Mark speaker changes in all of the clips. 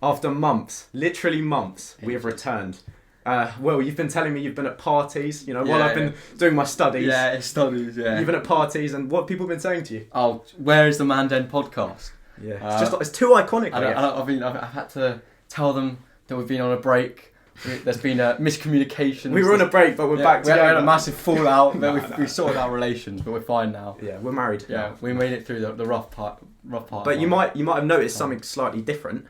Speaker 1: After months, literally months, we have returned. Will, you've been telling me you've been at parties, while I've been doing my studies.
Speaker 2: Yeah, studies, yeah.
Speaker 1: You've been at parties, and what have people been saying to you?
Speaker 2: Oh, where is the Man Den podcast?
Speaker 1: Yeah, it's too iconic.
Speaker 2: I've had to tell them that we've been on a break. There's been a miscommunication.
Speaker 1: We were on a break, but we're back together.
Speaker 2: We had a massive fallout, but we sorted out relations, but we're fine now.
Speaker 1: Yeah, we're married.
Speaker 2: Yeah, we made it through the rough part.
Speaker 1: But you might have noticed something slightly different.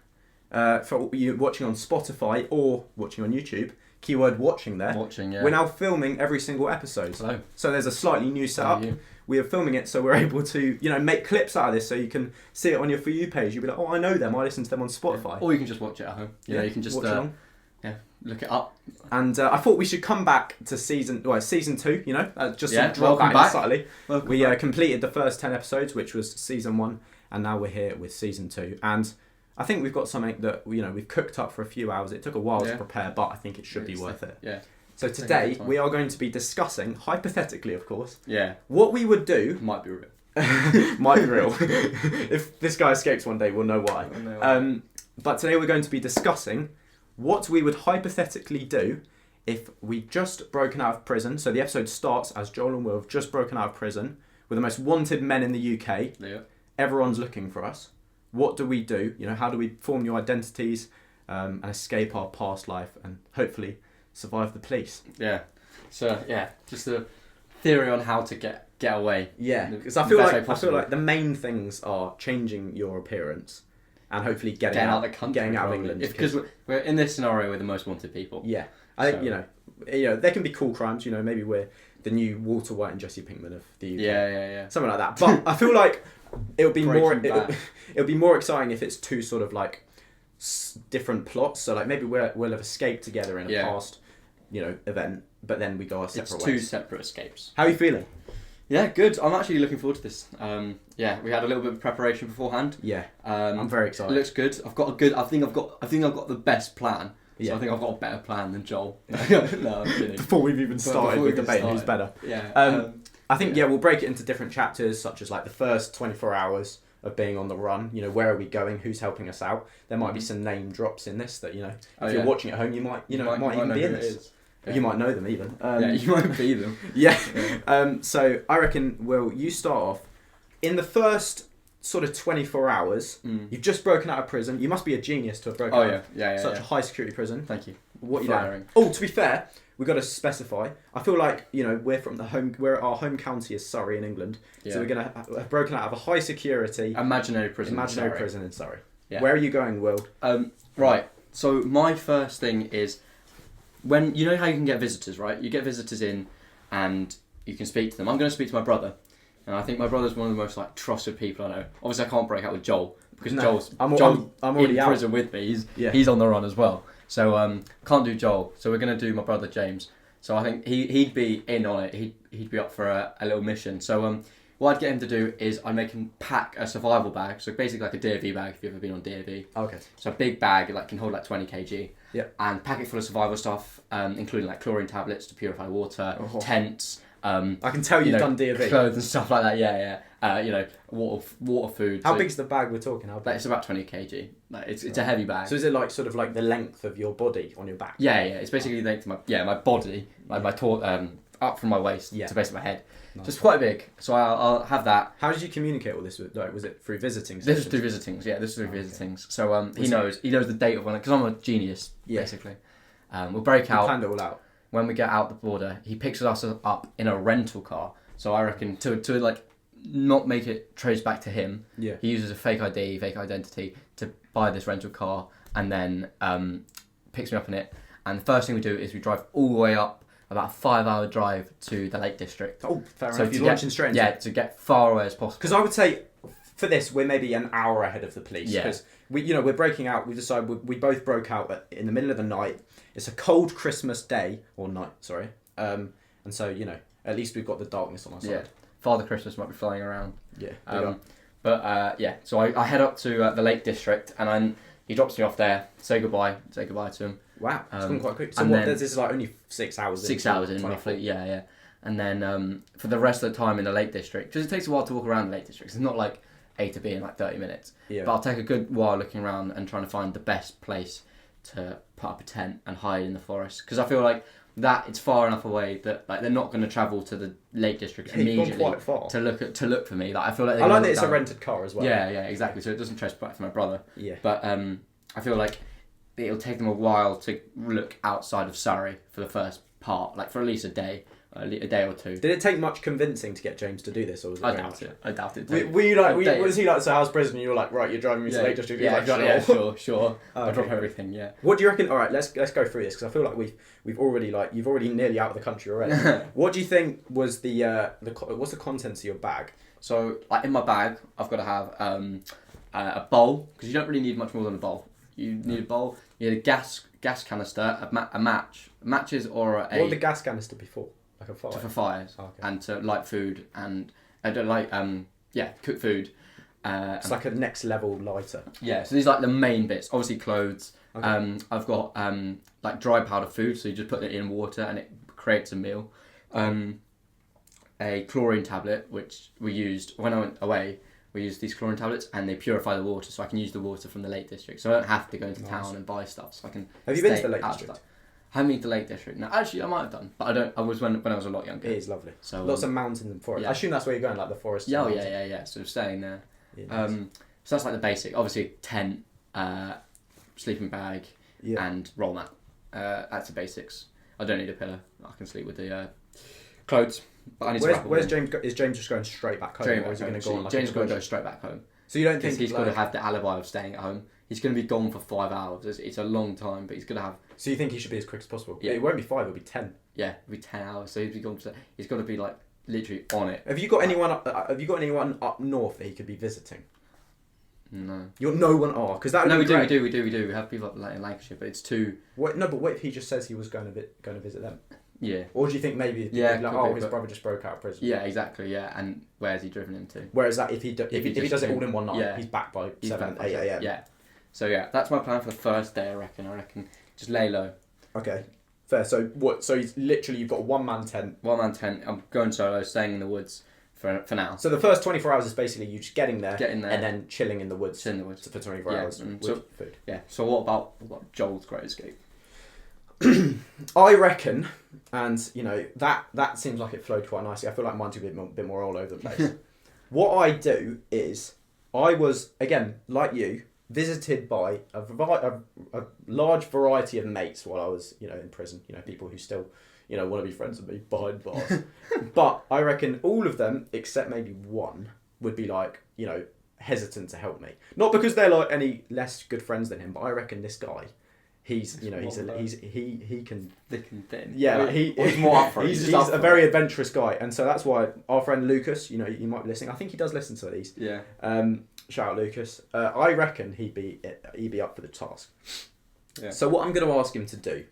Speaker 1: For you watching on Spotify or watching on YouTube, keyword watching there.
Speaker 2: Watching, yeah.
Speaker 1: We're now filming every single episode.
Speaker 2: Hello.
Speaker 1: So there's a slightly new setup. We are filming it so we're able to, make clips out of this so you can see it on your For You page. You'll be like, oh, I know them. I listen to them on Spotify.
Speaker 2: Yeah. Or you can just watch it at home. You can just
Speaker 1: watch along.
Speaker 2: Look it up.
Speaker 1: And I thought we should come back to season 2, just drop
Speaker 2: welcome
Speaker 1: that
Speaker 2: back.
Speaker 1: slightly.
Speaker 2: Welcome
Speaker 1: We
Speaker 2: back.
Speaker 1: completed the first 10 episodes, which was season 1, and now we're here with season 2. And I think we've got something that, we've cooked up for a few hours. It took a while to prepare, but I think it should be worth it.
Speaker 2: Yeah.
Speaker 1: So today, we are going to be discussing, hypothetically of course,
Speaker 2: Yeah.
Speaker 1: what we would do...
Speaker 2: Might be real.
Speaker 1: Might be real. If this guy escapes one day, we'll know why. But today we're going to be discussing what we would hypothetically do if we'd just broken out of prison. So the episode starts as Joel and Will have just broken out of prison. We're the most wanted men in the UK.
Speaker 2: Yeah.
Speaker 1: Everyone's looking for us. What do we do? How do we form new identities and escape our past life and hopefully survive the police?
Speaker 2: Yeah. So just a theory on how to get away.
Speaker 1: Yeah, because I feel like the main things are changing your appearance and hopefully getting out
Speaker 2: of the country,
Speaker 1: getting out of England.
Speaker 2: Because we're in this scenario, we're the most wanted people.
Speaker 1: Yeah, I think there can be cool crimes. Maybe we're the new Walter White and Jesse Pinkman of the UK.
Speaker 2: Yeah.
Speaker 1: Something like that. But I feel like it'll be it'll be more exciting if it's two sort of like different plots. So like maybe we'll have escaped together in a past event, but then we go our separate ways.
Speaker 2: It's two separate escapes.
Speaker 1: How are you feeling?
Speaker 2: Yeah, good. I'm actually looking forward to this. We had a little bit of preparation beforehand.
Speaker 1: Yeah. I'm very excited.
Speaker 2: It looks good. I think I've got the best plan. So I think I've got a better plan than Joel. No, I'm kidding.
Speaker 1: Before we've even started with debating who's better.
Speaker 2: Yeah.
Speaker 1: I think we'll break it into different chapters, such as like the first 24 hours of being on the run. Where are we going? Who's helping us out? There might be some name drops in this that if you're watching at home, you might even be in this. Yeah. You might know them even.
Speaker 2: You might be them.
Speaker 1: Yeah. So I reckon, Will, you start off. In the first sort of 24 hours, you've just broken out of prison. You must be a genius to have broken out of such a high security prison.
Speaker 2: Thank you.
Speaker 1: What you doing? Oh, to be fair, we've got to specify. I feel like, our home county is Surrey in England. Yeah. So we're going to have broken out of a high security...
Speaker 2: Imaginary prison
Speaker 1: in Surrey.
Speaker 2: Yeah.
Speaker 1: Where are you going, Will?
Speaker 2: Right. So my first thing is... When you know how you can get visitors, right? You get visitors in, and you can speak to them. I'm going to speak to my brother, and I think my brother's one of the most trusted people I know. Obviously, I can't break out with Joel because Joel's already in prison with me. He's on the run as well, so can't do Joel. So we're going to do my brother James. So I think he'd be in on it. He'd be up for a little mission. So what I'd get him to do is I'd make him pack a survival bag. So basically like a DAV bag if you've ever been on DAV.
Speaker 1: Okay.
Speaker 2: So a big bag can hold 20 kg.
Speaker 1: Yeah.
Speaker 2: And pack it full of survival stuff, including chlorine tablets to purify water, tents.
Speaker 1: I can tell you've done DAV.
Speaker 2: Clothes and stuff like that. Yeah. Water, food.
Speaker 1: How big's the bag we're talking?
Speaker 2: It's about 20 kg. It's a heavy bag.
Speaker 1: So is it sort of like the length of your body on your back?
Speaker 2: Yeah. It's basically the length of my body, up from my waist to basically my head. Nice. So it's quite big. So I'll have that.
Speaker 1: How did you communicate all this? Was it through visiting?
Speaker 2: This was through visitings. Yeah, this was through visitings. So he knows the date of when, because I'm a genius basically. We'll break out.
Speaker 1: Planned it all out.
Speaker 2: When we get out the border, he picks us up in a rental car. So I reckon to not make it trace back to him.
Speaker 1: Yeah.
Speaker 2: He uses a fake identity to buy this rental car, and then picks me up in it. And the first thing we do is we drive all the way up. About a 5-hour drive to the Lake District.
Speaker 1: Oh, fair enough. You're launching straight into it.
Speaker 2: To get far away as possible.
Speaker 1: Because I would say, for this, we're maybe an hour ahead of the police.
Speaker 2: Yeah.
Speaker 1: Because we're breaking out. We decided we both broke out in the middle of the night. It's a cold Christmas day or night. Sorry. And so at least we've got the darkness on our side.
Speaker 2: Yeah. Father Christmas might be flying around.
Speaker 1: Yeah.
Speaker 2: So I head up to the Lake District, and then he drops me off there. Say goodbye to him.
Speaker 1: Wow, it's gone quite quick. So this is only 6 hours.
Speaker 2: 6 hours in roughly, yeah. And then for the rest of the time in the Lake District, because it takes a while to walk around the Lake District. It's not like A to B in like 30 minutes.
Speaker 1: Yeah.
Speaker 2: But I'll take a good while looking around and trying to find the best place to put up a tent and hide in the forest, because I feel like that it's far enough away that like they're not going to travel to the Lake District immediately
Speaker 1: quite far.
Speaker 2: to look for me. Like I feel like
Speaker 1: I like that it's a rented car as well.
Speaker 2: Yeah, exactly. So it doesn't trace back to my brother.
Speaker 1: Yeah.
Speaker 2: But I feel like it'll take them a while to look outside of Surrey for the first part, like for at least a day or two.
Speaker 1: Did it take much convincing to get James to do this, or was it?
Speaker 2: I doubt it.
Speaker 1: Were you like? Was he like? So how's prison? And you were like, right, you're driving me to Lake District.
Speaker 2: Sure.
Speaker 1: Oh,
Speaker 2: I drop everything. Yeah.
Speaker 1: What do you reckon? All right, let's go through this, because I feel like we've already you've already nearly out of the country already. What do you think was what's the contents of your bag?
Speaker 2: So like in my bag, I've got to have a bowl, because you don't really need much more than a bowl. You need a bowl. You need a gas canister, matches, or a.
Speaker 1: What would the gas canister be for? Like a fire?
Speaker 2: For fires,
Speaker 1: okay.
Speaker 2: And to light food, and I don't like cook food.
Speaker 1: It's like a next level lighter.
Speaker 2: Yeah, so these are like the main bits. Obviously clothes.
Speaker 1: Okay.
Speaker 2: I've got like dry powder food, so you just put it in water and it creates a meal. A chlorine tablet, which we used when I went away. We used these chlorine tablets and they purify the water, so I can use the water from the Lake District. So I don't have to go into town and buy stuff. So I can.
Speaker 1: Have you been to the Lake District?
Speaker 2: I haven't been to the Lake District. No, actually, I might have done, but I don't. I was when I was a lot younger.
Speaker 1: It is lovely.
Speaker 2: So
Speaker 1: lots of mountains and forest. Yeah. I assume that's where you're going, like the forest.
Speaker 2: Yeah. So staying there. Yeah, nice. So that's like the basic. Obviously, tent, sleeping bag, and roll mat. That's the basics. I don't need a pillow. I can sleep with the clothes. But I need to
Speaker 1: where's James? Is James just going straight back home, or is he going to go on? Like
Speaker 2: James going to go straight back home.
Speaker 1: So you don't think
Speaker 2: he's going to have the alibi of staying at home? He's going to be gone for 5 hours. It's a long time, but he's going to have.
Speaker 1: So you think he should be as quick as possible?
Speaker 2: Yeah.
Speaker 1: It won't be 5. It'll be 10.
Speaker 2: Yeah, it'll be 10 hours. So he'll be gone. He's got to be like literally on it.
Speaker 1: Have you got anyone? Have you got anyone up north that he could be visiting?
Speaker 2: No.
Speaker 1: You're no one. Oh, because that.
Speaker 2: No, we do. We have people up in Lancashire, but it's too.
Speaker 1: What? No, but what if he just says he was going to visit them?
Speaker 2: Yeah.
Speaker 1: Or do you think maybe his brother just broke out of prison?
Speaker 2: Yeah, exactly. Yeah, and where's he driven him to?
Speaker 1: Whereas that if he does it all in one night, he's back by 7, 8 a.m.
Speaker 2: Yeah. So yeah, that's my plan for the first day. I reckon just lay low.
Speaker 1: Okay. Fair. So what? So he's literally you've got a one-man tent.
Speaker 2: One-man tent. I'm going solo, staying in the woods for now.
Speaker 1: So the first 24 hours is basically you just getting there,
Speaker 2: and
Speaker 1: then chilling in the woods.
Speaker 2: For
Speaker 1: 24 hours with food.
Speaker 2: Yeah. So what about Joel's Great Escape?
Speaker 1: I reckon, and you know that seems like it flowed quite nicely. I feel like mine's a bit more all over the place. What I do is I was again like you visited by a large variety of mates while I was in prison. People who still want to be friends with me behind bars. But I reckon all of them except maybe one would be like hesitant to help me. Not because they're like any less good friends than him, but I reckon this guy. He can
Speaker 2: thick and thin.
Speaker 1: Yeah, like
Speaker 2: he's more up for it.
Speaker 1: He's a very adventurous guy, and so that's why our friend Lucas, you might be listening. I think he does listen to these.
Speaker 2: Yeah.
Speaker 1: Shout out Lucas. I reckon he'd be up for the task.
Speaker 2: Yeah.
Speaker 1: So what I'm going to ask him to do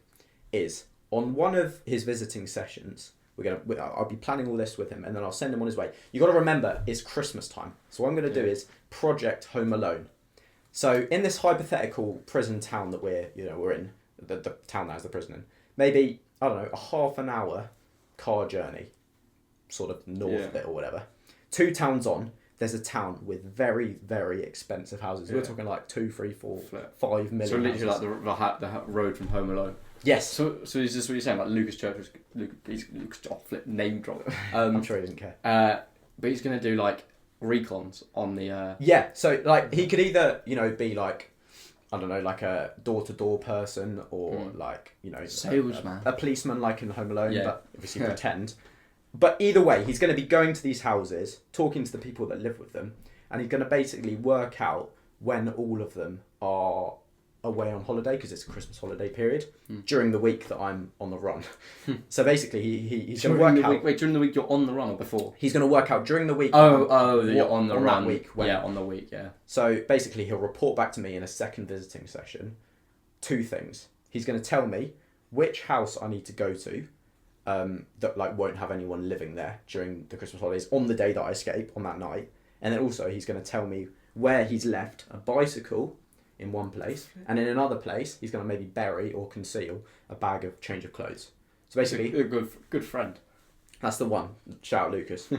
Speaker 1: is on one of his visiting sessions, I'll be planning all this with him, and then I'll send him on his way. You got to remember it's Christmas time, so what I'm going to do is Project Home Alone. So in this hypothetical prison town that we're in, the town that has the prison in, maybe, I don't know, a half an hour car journey, sort of north bit or whatever. 2 towns on, there's a town with very, very expensive houses. Yeah. We're talking like 2, 3, 4, 5 million.
Speaker 2: So literally like the road from Home Alone.
Speaker 1: Yes.
Speaker 2: So is this what you're saying? Like Lucas Church name drop.
Speaker 1: I'm sure he doesn't care.
Speaker 2: But he's going to do like recons on the
Speaker 1: yeah, so like he could either be like I don't know, like a door-to-door person or like
Speaker 2: salesman,
Speaker 1: a policeman like in Home Alone, but obviously pretend. But either way, he's going to be going to these houses, talking to the people that live with them, and he's going to basically work out when all of them are away on holiday, because it's a Christmas holiday period, during the week that I'm on the run. So basically he's going to work out...
Speaker 2: Wait, during the week you're on the run or before?
Speaker 1: He's going to work out during the week...
Speaker 2: you're on the run.
Speaker 1: That week.
Speaker 2: On the week, yeah.
Speaker 1: So basically he'll report back to me in a second visiting session 2 things. He's going to tell me which house I need to go to that like won't have anyone living there during the Christmas holidays on the day that I escape, on that night. And then also he's going to tell me where he's left a bicycle in one place, and in another place he's going to maybe bury or conceal a bag of change of clothes. So basically,
Speaker 2: a good friend.
Speaker 1: That's the one. Shout out Lucas.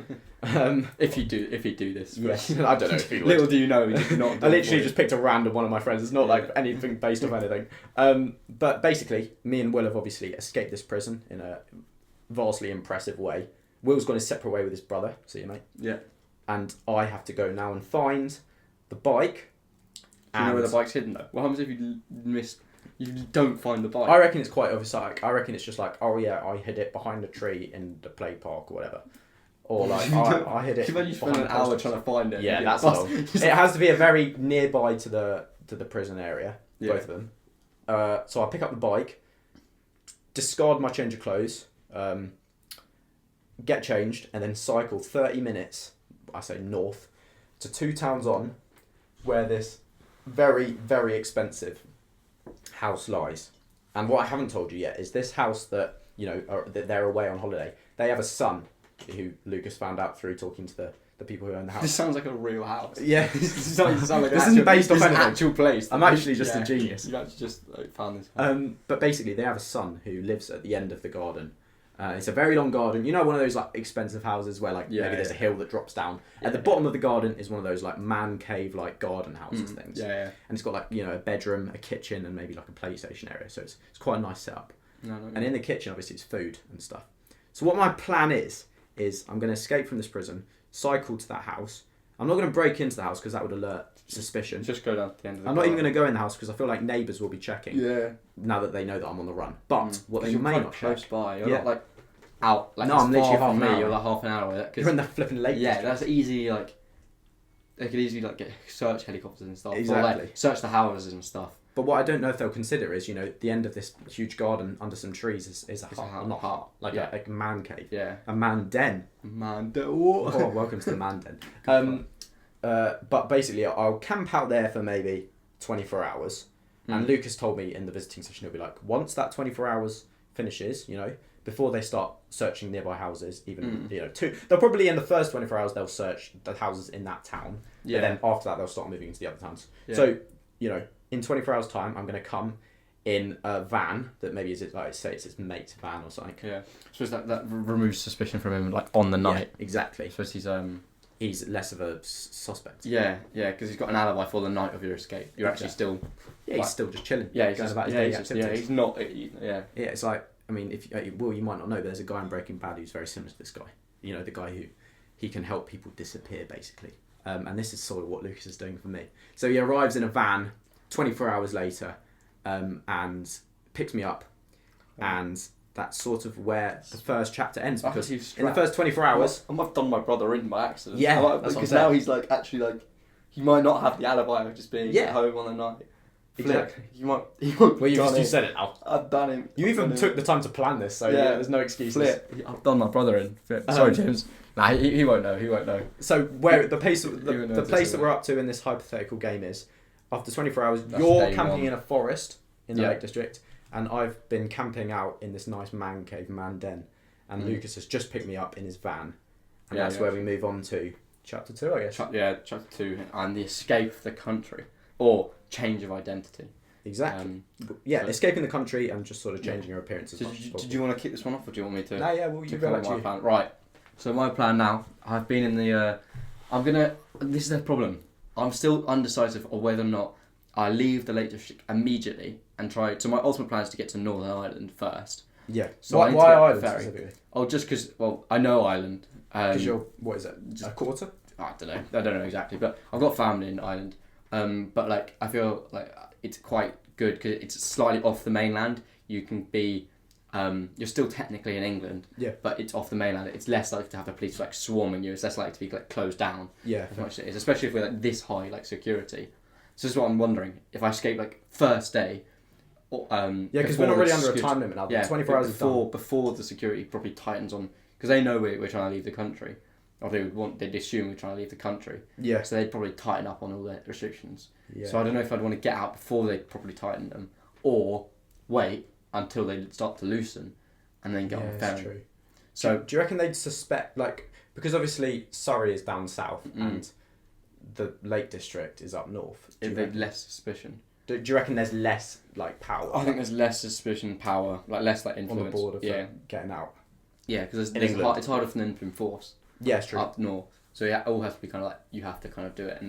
Speaker 2: If you do this.
Speaker 1: Yes. I don't know if he would.
Speaker 2: Little do you know, he did not.
Speaker 1: I literally just picked a random one of my friends. It's not like anything based off anything. But basically, me and Will have obviously escaped this prison in a vastly impressive way. Will's gone his separate way with his brother. See you, mate.
Speaker 2: Yeah.
Speaker 1: And I have to go now and find the bike.
Speaker 2: Do you know where the bike's hidden though? What happens if you don't find the bike?
Speaker 1: I reckon it's quite obvious. Like, I reckon it's just like, oh yeah, I hid it behind a tree in the play park or whatever. Or like, I hid it.
Speaker 2: You spend an hour trying to find it.
Speaker 1: Yeah, that's long. It has to be a very nearby to the prison area. Yeah. Both of them. So I pick up the bike, discard my change of clothes, get changed, and then cycle 30 minutes. I say north to 2 towns on, where this very, very expensive house lies. And what I haven't told you yet is this house that, you know, that they're away on holiday. They have a son who Lucas found out through talking to the people who own the house.
Speaker 2: This sounds like a real house.
Speaker 1: Yeah.
Speaker 2: This
Speaker 1: isn't based off anything.
Speaker 2: An actual place.
Speaker 1: I'm actually just a genius.
Speaker 2: You actually just found this house.
Speaker 1: But basically they have a son who lives at the end of the garden. It's a very long garden. You know, one of those like expensive houses where like maybe there's a hill that drops down. At the bottom of the garden is one of those like man cave like garden houses things.
Speaker 2: Yeah.
Speaker 1: And it's got like, you know, a bedroom, a kitchen, and maybe like a PlayStation area. So it's quite a nice setup. And in the kitchen, obviously, it's food and stuff. So what my plan is I'm going to escape from this prison, cycle to that house. I'm not going to break into the house because that would alert suspicion.
Speaker 2: Just go down to the end of the
Speaker 1: I'm not even going to go in the house because I feel like neighbours will be checking.
Speaker 2: Yeah.
Speaker 1: Now that they know that I'm on the run. But what they may not
Speaker 2: close
Speaker 1: check.
Speaker 2: by. You're not like out. Like,
Speaker 1: no, I'm literally half an hour.
Speaker 2: You're like half an hour away.
Speaker 1: You're in the flipping lake.
Speaker 2: Yeah, that's easy. Like they could easily like get search helicopters and stuff.
Speaker 1: Exactly.
Speaker 2: Or, like, search the houses and stuff.
Speaker 1: But what I don't know if they'll consider is, you know, the end of this huge garden under some trees is a hut, not hut, like a man cave.
Speaker 2: Yeah.
Speaker 1: A man den.
Speaker 2: Man den.
Speaker 1: Oh, welcome to the man den. But basically, I'll camp out there for maybe 24 hours. And Lucas told me in the visiting session, he'll be like, once that 24 hours finishes, you know, before they start searching nearby houses, even, you know, they'll probably in the first 24 hours, they'll search the houses in that town. Yeah. And then after that, they'll start moving into the other towns. Yeah. So, you know, in 24 hours time, I'm going to come in a van that maybe is, like, say it's his mate's van or something.
Speaker 2: Yeah. So that removes suspicion from him, like, on the night.
Speaker 1: Yeah, exactly.
Speaker 2: So
Speaker 1: he's less of a suspect.
Speaker 2: Yeah, because he's got an alibi for the night of your escape. You're actually still...
Speaker 1: Yeah, he's still just chilling.
Speaker 2: Yeah, he's
Speaker 1: going
Speaker 2: just,
Speaker 1: about his daily activities.
Speaker 2: Yeah, he's not... Yeah,
Speaker 1: it's like, I mean, if you might not know, but there's a guy in Breaking Bad who's very similar to this guy. You know, the guy who he can help people disappear, basically. And this is sort of what Lucas is doing for me. So he arrives in a van 24 hours later and picks me up. And that's sort of where the first chapter ends. Because in the first 24 hours...
Speaker 2: I've done my brother in by accident.
Speaker 1: Yeah,
Speaker 2: because now he's like, actually, like, he might not have the alibi of just being at home on the night.
Speaker 1: Exactly.
Speaker 2: He won't.
Speaker 1: Well, you said it now.
Speaker 2: I've done him.
Speaker 1: You even took the time to plan this, so there's no excuses.
Speaker 2: I've done my brother in. Sorry, James. Nah, he won't know. He won't know.
Speaker 1: So where the place that we're up to in this hypothetical game is, after 24 hours, you're camping in a forest in the Lake District, and I've been camping out in this nice man cave, man den, and Lucas has just picked me up in his van, and that's where we move on to chapter 2, I guess.
Speaker 2: Chapter 2, and the escape of the country, or change of identity.
Speaker 1: Exactly. Escaping the country and just sort of changing your appearance as much as possible.
Speaker 2: Did you want to kick this one off, or do you want me to?
Speaker 1: No, well, you go back to
Speaker 2: my plan. Right. So my plan now, I've been in the... This is the problem. I'm still undecisive of whether or not I leave the Lake District immediately and try... So my ultimate plan is to get to Northern Ireland first.
Speaker 1: Yeah.
Speaker 2: So
Speaker 1: why Ireland specifically?
Speaker 2: Oh, just because... Well, I know Ireland.
Speaker 1: Because you're... What is it? A quarter?
Speaker 2: I don't know exactly. But I've got family in Ireland. But like I feel like it's quite good because it's slightly off the mainland. You can be... you're still technically in England, but it's off the mainland. It's less likely to have the police like swarming you. It's less likely to be like closed down.
Speaker 1: Yeah,
Speaker 2: as much as it is, especially if we're like this high like security. So this is what I'm wondering: if I escape like first day,
Speaker 1: because we're not really under a time limit now. 24 hours
Speaker 2: before the security probably tightens on, because they know we're trying to leave the country, or they'd assume we're trying to leave the country.
Speaker 1: Yeah.
Speaker 2: So they'd probably tighten up on all their restrictions.
Speaker 1: Yeah.
Speaker 2: So I don't know if I'd want to get out before they properly tighten them, or wait until they start to loosen, and then get on the ferry.
Speaker 1: That's true. So do you reckon they'd suspect, like, because obviously Surrey is down south and the Lake District is up north?
Speaker 2: They'd less suspicion.
Speaker 1: Do you reckon there's less like power?
Speaker 2: I think there's less suspicion, power, like less like influence
Speaker 1: on the border for getting out.
Speaker 2: Yeah, because
Speaker 1: England.
Speaker 2: it's harder for them to enforce.
Speaker 1: Yeah, it's true.
Speaker 2: Up north. So it all has to be kind of like, you have to kind of do it, and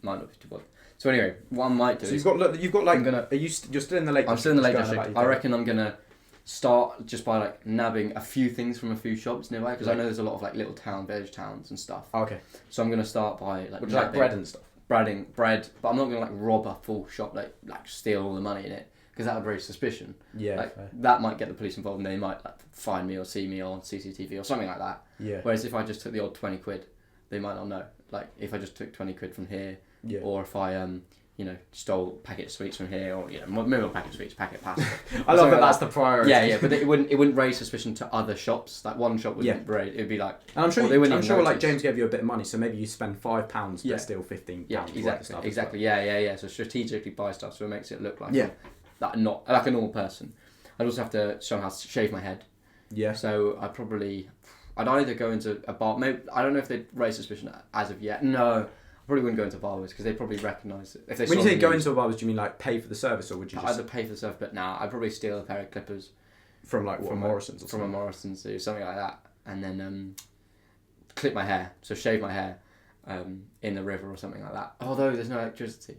Speaker 2: might not be too bothered. So anyway, what I might do
Speaker 1: So you've got like, you're still in the Lake District?
Speaker 2: I'm still in the Lake
Speaker 1: just going
Speaker 2: District.
Speaker 1: about your
Speaker 2: I
Speaker 1: day.
Speaker 2: reckon I'm going to start just by like nabbing a few things from a few shops nearby, because I know there's a lot of like little village towns and stuff.
Speaker 1: Oh, okay.
Speaker 2: So I'm going to start by like...
Speaker 1: Would you like bread and stuff?
Speaker 2: Bread, but I'm not going to like rob a full shop, like steal all the money in it, because that would raise suspicion.
Speaker 1: Yeah.
Speaker 2: Like
Speaker 1: fair.
Speaker 2: that might get the police involved, and they might like find me or see me on CCTV or something like that.
Speaker 1: Yeah.
Speaker 2: Whereas if I just took the odd 20 quid, they might not know. Like if I just took 20 quid from here,
Speaker 1: Yeah.
Speaker 2: or if I stole a packet of sweets from here, or maybe not packet of sweets, packet of pasta.
Speaker 1: I love that that's the priority.
Speaker 2: Yeah, but it wouldn't raise suspicion to other shops. Like one shop wouldn't raise. It'd be like.
Speaker 1: And I'm sure
Speaker 2: they wouldn't even
Speaker 1: like
Speaker 2: notice.
Speaker 1: James gave you a bit of money, so maybe you spend £5
Speaker 2: Yeah.
Speaker 1: but steal £15.
Speaker 2: Yeah,
Speaker 1: worth of
Speaker 2: exactly,
Speaker 1: stuff
Speaker 2: exactly.
Speaker 1: as well.
Speaker 2: Yeah. So strategically buy stuff so it makes it look like
Speaker 1: Yeah.
Speaker 2: not like a normal person. I'd also have to somehow shave my head.
Speaker 1: Yeah.
Speaker 2: So I'd either go into a bar. Maybe I don't know if they'd raise suspicion as of yet. No, I probably wouldn't go into barbers because they'd probably recognise it if they.
Speaker 1: When you
Speaker 2: saw
Speaker 1: say
Speaker 2: the
Speaker 1: go
Speaker 2: news.
Speaker 1: into a barber, do you mean like pay for the service, or would you
Speaker 2: I'd
Speaker 1: just
Speaker 2: either pay for the stuff, but I'd probably steal a pair of clippers
Speaker 1: from Morrison's or
Speaker 2: from a
Speaker 1: something?
Speaker 2: Morrison's or something like that, and then clip my hair, so shave my hair in the river or something like that. Although there's no electricity.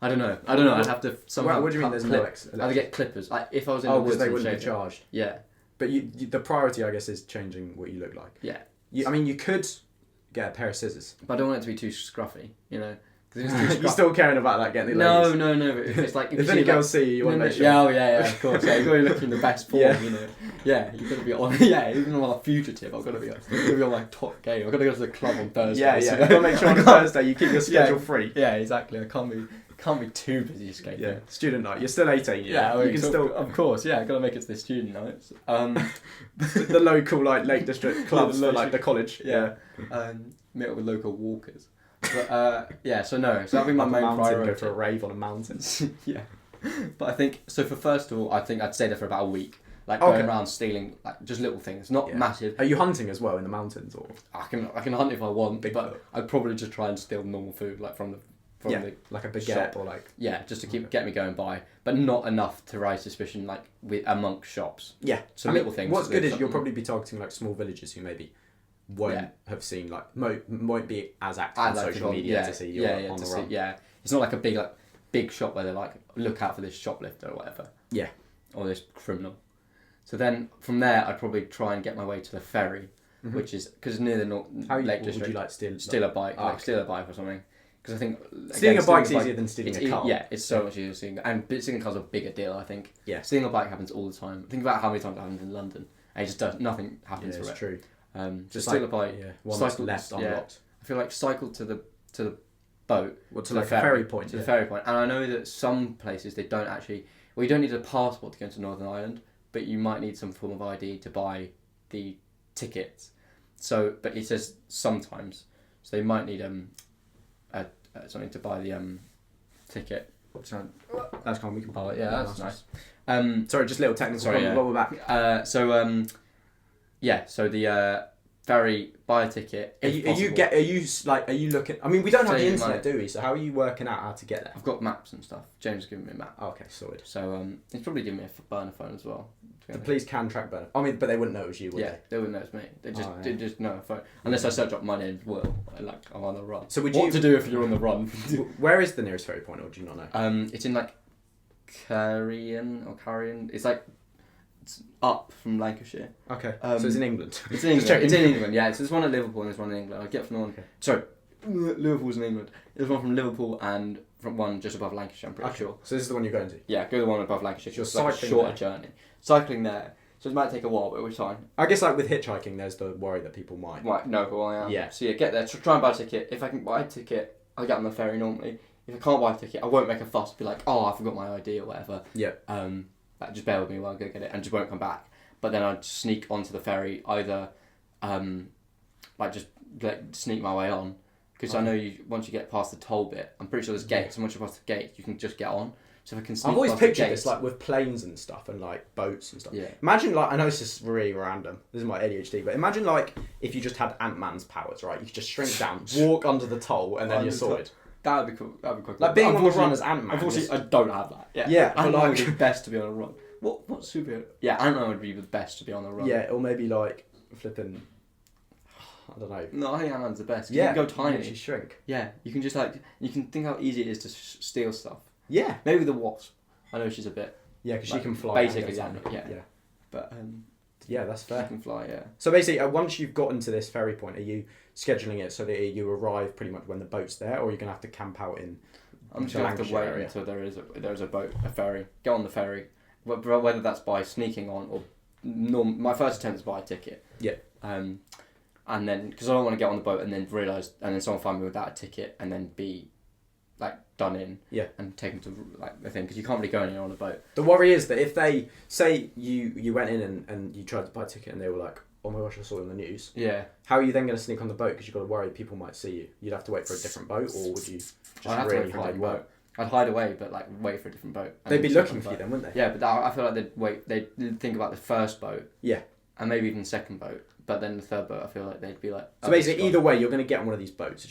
Speaker 2: I don't know. I'd have to somehow.
Speaker 1: What do you mean there's no electricity?
Speaker 2: I'd get clippers. Like if I was in
Speaker 1: Oh,
Speaker 2: the
Speaker 1: because
Speaker 2: woods
Speaker 1: they wouldn't
Speaker 2: and
Speaker 1: be
Speaker 2: shaving.
Speaker 1: charged.
Speaker 2: Yeah.
Speaker 1: But the priority, I guess, is changing what you look like.
Speaker 2: Yeah.
Speaker 1: I mean, you could get a pair of scissors.
Speaker 2: But I don't want it to be too scruffy, Because if it's too
Speaker 1: You're still caring about that getting the
Speaker 2: No.
Speaker 1: ladies.
Speaker 2: But if it's like
Speaker 1: If
Speaker 2: you
Speaker 1: any
Speaker 2: see,
Speaker 1: girls see you, you want to make sure.
Speaker 2: Yeah, of course. Yeah, you've got to be looking the best form,
Speaker 1: Yeah.
Speaker 2: Yeah, you've got to be on. Yeah, even though I'm a fugitive, I've got to be on my top game. I've got to go to the club on Thursday.
Speaker 1: Yeah. You've got to make sure on Thursday you keep your schedule free.
Speaker 2: Yeah, exactly. I can't be too busy escaping.
Speaker 1: Yeah. Student night. You're still 18.
Speaker 2: Yeah,
Speaker 1: you can still
Speaker 2: of course. Yeah, I've got to make it to the student nights.
Speaker 1: the local Lake District clubs for like the college.
Speaker 2: Yeah. Meet up with local walkers. But so that'll be my main priority.
Speaker 1: Go for a rave on a mountain.
Speaker 2: Yeah. But I think so. For first of all, I think I'd stay there for about a week, like going around stealing like just little things, not massive.
Speaker 1: Are you hunting as well in the mountains, or
Speaker 2: I can hunt if I want,
Speaker 1: Bigfoot?
Speaker 2: but I'd probably just try and steal normal food, like from the
Speaker 1: like a baguette
Speaker 2: shop.
Speaker 1: or like
Speaker 2: just to get me going by, but not enough to raise suspicion like amongst shops.
Speaker 1: yeah.
Speaker 2: So little things.
Speaker 1: What's good is
Speaker 2: something-
Speaker 1: you'll probably be targeting like small villages who maybe won't have seen like won't be as active on social media to see you on the run.
Speaker 2: Yeah, it's not like a big shop where they're like, look out for this shoplifter or whatever.
Speaker 1: Yeah.
Speaker 2: Or this criminal. So then from there, I'd probably try and get my way to the ferry, which is because near the Lake District.
Speaker 1: Would you like
Speaker 2: steal a bike, steal a bike or something? Because I think
Speaker 1: stealing a bike's easier than stealing a car.
Speaker 2: Yeah, it's so much easier stealing, and stealing a car's a bigger deal. I think.
Speaker 1: Yeah.
Speaker 2: Stealing a bike happens all the time. Think about how many times it happens in London, and it just does nothing happens
Speaker 1: Yeah,
Speaker 2: for
Speaker 1: it's
Speaker 2: it.
Speaker 1: true.
Speaker 2: Just steal a bike.
Speaker 1: Yeah. One that's left unlocked.
Speaker 2: I feel like cycle to the boat.
Speaker 1: To like a ferry point.
Speaker 2: To the ferry point. And I know that some places they don't actually. Well, you don't need a passport to go into Northern Ireland, but you might need some form of ID to buy the tickets. So, but it says sometimes. So they might need something to buy the ticket.
Speaker 1: That's calm. We can.
Speaker 2: Oh yeah, that's nice.
Speaker 1: Sorry, just a little technical.
Speaker 2: Sorry,
Speaker 1: problem. We're back.
Speaker 2: So the ferry, buy a ticket.
Speaker 1: Are you looking? I mean, we don't have the internet, do we? So how are you working out how to get there?
Speaker 2: I've got maps and stuff. James has given me a map.
Speaker 1: Oh, okay, sorted.
Speaker 2: So he's probably given me a burner phone as well.
Speaker 1: The police can track burner. I mean, but they wouldn't know it was you, would they?
Speaker 2: They wouldn't know it's me. They just know a phone. Unless I search up my name, I'm on the run.
Speaker 1: So
Speaker 2: what to do if you're on the run?
Speaker 1: Where is the nearest ferry point, or do you not know?
Speaker 2: It's in like Carrion. It's like it's up from Lancashire.
Speaker 1: Okay. So it's in England.
Speaker 2: It's in England. It's in England. Yeah. So there's one at Liverpool and there's one in England. I get from the one. Okay. Sorry, Liverpool's in England. There's one from Liverpool and from one just above Lancashire. I'm pretty sure.
Speaker 1: So this is the one you're going to.
Speaker 2: Yeah, go to the one above Lancashire.
Speaker 1: You're
Speaker 2: it's like a shorter journey. Cycling there. So it might take a while, but we're fine.
Speaker 1: I guess like with hitchhiking, there's the worry that people might.
Speaker 2: Right, no, but I am.
Speaker 1: Yeah.
Speaker 2: So get there, try and buy a ticket. If I can buy a ticket, I'll get on the ferry normally. If I can't buy a ticket, I won't make a fuss. Be like, oh, I forgot my ID or whatever.
Speaker 1: Yeah.
Speaker 2: Like, just bear with me while I go get it, and just won't come back. But then I'd sneak onto the ferry, either, sneak my way on, because I know once you get past the toll bit, I'm pretty sure there's gates, and once you're past the gate, you can just get on. So if I can sneak
Speaker 1: I've always
Speaker 2: past the
Speaker 1: pictured
Speaker 2: gates,
Speaker 1: this like with planes and stuff and like boats and stuff.
Speaker 2: Yeah.
Speaker 1: Imagine like, I know this is really random. This is my ADHD, but imagine like if you just had Ant-Man's powers, right? You could just shrink down, walk under the toll, and then you're sorted.
Speaker 2: That'd be cool. That'd be cool.
Speaker 1: Like being on the run as Ant-Man.
Speaker 2: Unfortunately, I don't have that. Yeah.
Speaker 1: Yeah,
Speaker 2: but
Speaker 1: but
Speaker 2: like, it's best to be on a run. What superhero? Yeah, Ant-Man would be the best to be on the run.
Speaker 1: Yeah, or maybe like flipping. I don't know.
Speaker 2: No, I think Ant-Man's the best.
Speaker 1: Yeah,
Speaker 2: You can go tiny.
Speaker 1: You can shrink.
Speaker 2: Yeah, you can just you can think how easy it is to steal stuff.
Speaker 1: Yeah.
Speaker 2: Maybe the Wasp. I know she's a bit.
Speaker 1: Yeah, because she can fly.
Speaker 2: Basically, yeah. But
Speaker 1: yeah, that's fair.
Speaker 2: She can fly. Yeah.
Speaker 1: So basically, once you've gotten to this ferry point, are you scheduling it so that you arrive pretty much when the boat's there, or are you gonna have to camp out in?
Speaker 2: I'm just gonna have to wait until there's a boat, a ferry. Get on the ferry, whether that's by sneaking on or my first attempt is buy a ticket.
Speaker 1: Yeah.
Speaker 2: And then because I don't want to get on the boat and then realise and then someone find me without a ticket and then be done in.
Speaker 1: Yeah.
Speaker 2: And taken to the thing because you can't really go anywhere on a boat.
Speaker 1: The worry is that if they say you went in and you tried to buy a ticket and they were like, oh my gosh, I saw it in the news.
Speaker 2: Yeah.
Speaker 1: How are you then going to sneak on the boat? Because you've got to worry people might see you. You'd have to wait for a different boat, or would you just really hide away?
Speaker 2: I'd hide away, but wait for a different boat.
Speaker 1: They'd be looking for you then, wouldn't they?
Speaker 2: Yeah, but I feel like they'd wait. They'd think about the first boat.
Speaker 1: Yeah.
Speaker 2: And maybe even the second boat, but then the third boat, I feel like they'd be like.
Speaker 1: So basically, either way, you're going to get on one of these boats.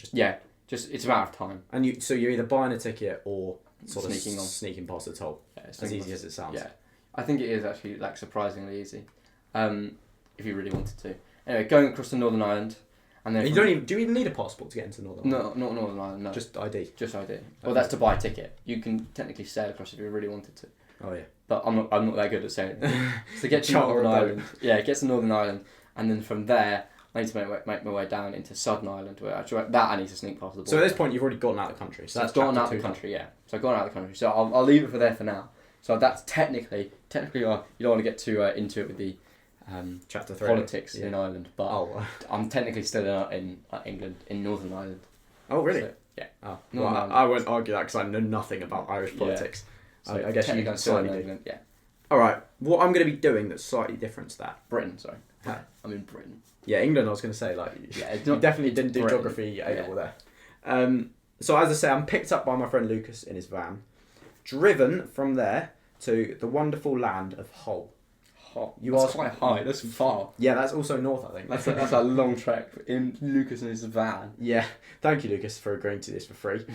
Speaker 2: Just it's a matter of time.
Speaker 1: And you're either buying a ticket or sneaking past the toll.
Speaker 2: Yeah,
Speaker 1: as easy as it sounds.
Speaker 2: Yeah, I think it is actually surprisingly easy, if you really wanted to. Anyway, going across to Northern Ireland, and then
Speaker 1: do you even need a passport to get into Northern Ireland?
Speaker 2: No, not Northern Ireland. No,
Speaker 1: just ID.
Speaker 2: Just ID. Well, that's to buy a ticket. You can technically sail across if you really wanted to.
Speaker 1: Oh yeah.
Speaker 2: But I'm not that good at sailing. So get to Northern Ireland. Yeah, get to Northern Ireland, and then from there I need to make my way down into Southern Ireland, where I need to sneak past the border.
Speaker 1: So at this point, you've already gotten out of the country.
Speaker 2: So that's gone out of the country, yeah. So I've gone out of the country. So I'll leave it for there for now. So that's technically, you don't want to get too into it with the
Speaker 1: Chapter 3
Speaker 2: politics in Ireland, but I'm technically still in England, in Northern Ireland.
Speaker 1: Oh really?
Speaker 2: So, yeah.
Speaker 1: Oh, well, I won't argue that because I know nothing about Irish politics.
Speaker 2: So
Speaker 1: I guess you can slightly do.
Speaker 2: England, yeah.
Speaker 1: All right. What I'm going to be doing that's slightly different to that.
Speaker 2: Britain, sorry.
Speaker 1: Huh?
Speaker 2: I'm in Britain.
Speaker 1: Yeah, England. I was going to say you definitely didn't do
Speaker 2: Britain.
Speaker 1: geography A-level there. So as I say, I'm picked up by my friend Lucas in his van, driven from there to the wonderful land of Hull.
Speaker 2: That's quite high. That's far.
Speaker 1: Yeah, that's also north, I think.
Speaker 2: That's a long trek in Lucas and his van.
Speaker 1: Yeah, thank you, Lucas, for agreeing to this for free.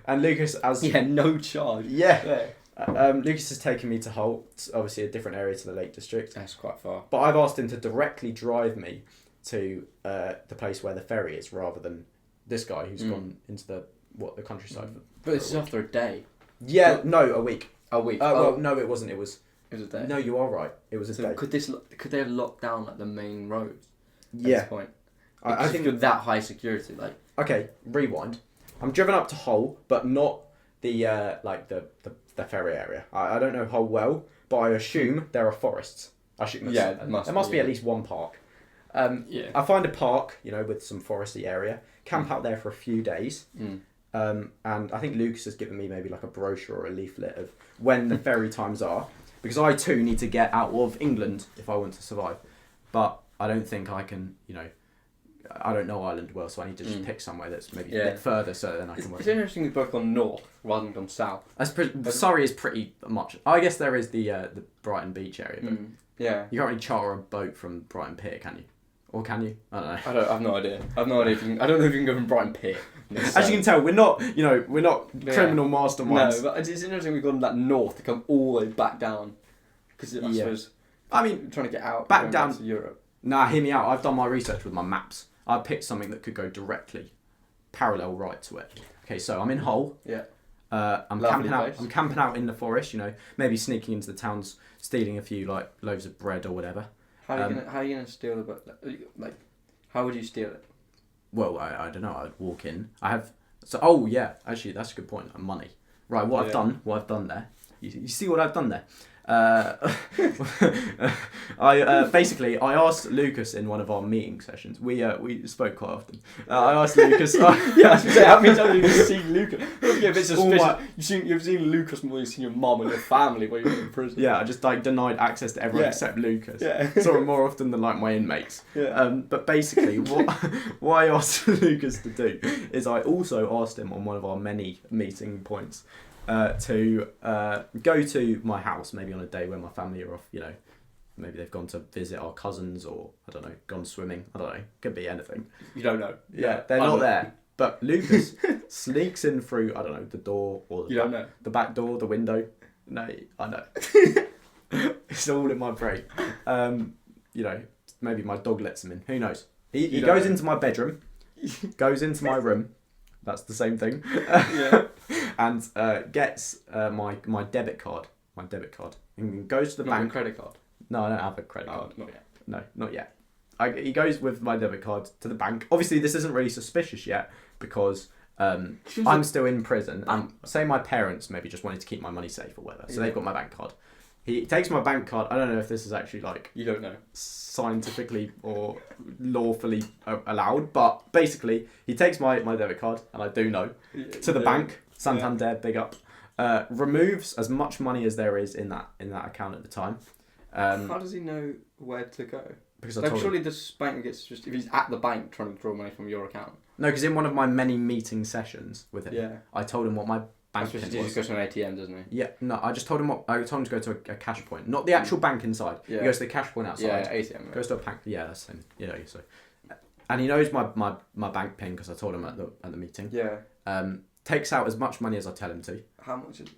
Speaker 1: And Lucas,
Speaker 2: no charge.
Speaker 1: Yeah. Lucas has taken me to Hull. It's obviously a different area to the Lake District.
Speaker 2: That's quite far.
Speaker 1: But I've asked him to directly drive me to the place where the ferry is, rather than this guy who's gone into the countryside.
Speaker 2: But this is after a day.
Speaker 1: Yeah, no, a week.
Speaker 2: A week.
Speaker 1: Well, no, it wasn't. It was
Speaker 2: a day.
Speaker 1: No, you are right. It was a day.
Speaker 2: Could they have locked down the main roads? At
Speaker 1: Yeah.
Speaker 2: this point?
Speaker 1: I think
Speaker 2: you're that high security,
Speaker 1: Okay, rewind. I'm driven up to Hull, but not the the ferry area. I don't know Hull well, but I assume there are forests. There must be at least one park. I find a park, with some foresty area. Camp out there for a few days. And I think Lucas has given me maybe like a brochure or a leaflet of when the ferry times are, because I too need to get out of England if I want to survive. But I don't think I can, I don't know Ireland well, so I need to just pick somewhere that's maybe a bit further so then I can work.
Speaker 2: It's interesting we've both gone north rather than gone south.
Speaker 1: Surrey is pretty much. I guess there is the Brighton beach area, but you can't really charter a boat from Brighton Pier, can you? Or can you? I don't know.
Speaker 2: I've no idea. I don't know if you can go from Brighton Pier.
Speaker 1: As you can tell, we're not criminal masterminds.
Speaker 2: No, but it's interesting we've gone that north to come all the way back down. Because I suppose. I mean, trying to get out
Speaker 1: back down
Speaker 2: to Europe.
Speaker 1: Nah, hear me out. I've done my research with my maps. I picked something that could go directly, parallel right to it. Okay, so I'm in Hull.
Speaker 2: Yeah.
Speaker 1: I'm camping out. I'm camping out in the forest. Maybe sneaking into the towns, stealing a few loaves of bread or whatever.
Speaker 2: How are you gonna steal the boat? How would you steal it?
Speaker 1: Well, I don't know. I'd walk in. Actually, that's a good point. Money. Right. What I've done there. You see what I've done there. I asked Lucas in one of our meeting sessions. We spoke quite often. I asked Lucas.
Speaker 2: How many times have you seen Lucas? Yeah, a bit suspicious. You've seen Lucas more than you've seen your mum and your family while you're in prison.
Speaker 1: Yeah, I just denied access to everyone except Lucas. Yeah. Saw him more often than my inmates.
Speaker 2: Yeah.
Speaker 1: But basically, what I asked Lucas to do is I also asked him on one of our many meeting points. To go to my house maybe on a day when my family are off, maybe they've gone to visit our cousins or, I don't know, gone swimming. I don't know, could be anything.
Speaker 2: You don't know.
Speaker 1: Yeah, they're not there. But Lucas sneaks in through, I don't know, the door or the back door, the window. No, I know. It's all in my brain. You know, maybe my dog lets him in. Who knows? He goes into my bedroom, goes into my room. That's the same thing.
Speaker 2: Yeah.
Speaker 1: And gets my debit card. My debit card. And goes to the bank.
Speaker 2: A credit card?
Speaker 1: No, I don't have a credit card.
Speaker 2: Not yet.
Speaker 1: No, not yet. He goes with my debit card to the bank. Obviously, this isn't really suspicious yet because I'm still in prison. And say my parents maybe just wanted to keep my money safe or whatever. So they've got my bank card. He takes my bank card. I don't know if this is actually like...
Speaker 2: You don't know.
Speaker 1: Scientifically or lawfully allowed. But basically, he takes my debit card, and I do know, to the bank. Santander, big up. Removes as much money as there is in that account at the time.
Speaker 2: How does he know where to go?
Speaker 1: Because I told
Speaker 2: surely
Speaker 1: him.
Speaker 2: this bank gets just if he's at the bank trying to draw money from your account.
Speaker 1: No, because in one of my many meeting sessions with him, I told him what my bank pin was.
Speaker 2: He just goes to an ATM, doesn't he?
Speaker 1: Yeah, no, I told him to go to a cash point, not the actual bank inside.
Speaker 2: Yeah.
Speaker 1: He goes to the cash point outside.
Speaker 2: Yeah, ATM. Right.
Speaker 1: Goes to a bank. Yeah, that's him. You know, so, and he knows my bank pin because I told him at the meeting.
Speaker 2: Yeah.
Speaker 1: Takes out as much money as I tell him to.
Speaker 2: How much are you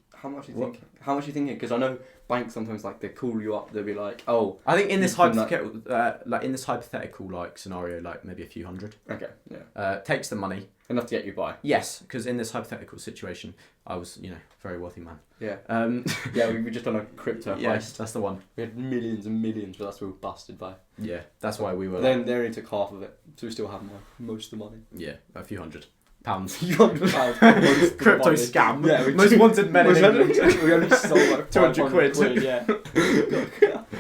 Speaker 2: thinking? How much are you thinking? Because I know banks sometimes like they call you up. They'll be like, "Oh."
Speaker 1: I think in this hypothetical like scenario, like maybe a few hundred.
Speaker 2: Okay. Yeah.
Speaker 1: Takes the money.
Speaker 2: Enough to get you by.
Speaker 1: Yes, because in this hypothetical situation, I was a very wealthy man.
Speaker 2: Yeah. Yeah, we were just on a crypto heist.
Speaker 1: Yes, that's the one.
Speaker 2: We had millions and millions, but that's what we were busted by.
Speaker 1: Yeah, that's why we were.
Speaker 2: Then they only took half of it, so we still have most of the money.
Speaker 1: Yeah, a few £100.
Speaker 2: Crypto
Speaker 1: scam.
Speaker 2: Yeah,
Speaker 1: most wanted men in England.
Speaker 2: We only sold like
Speaker 1: 200 quid.
Speaker 2: Yeah.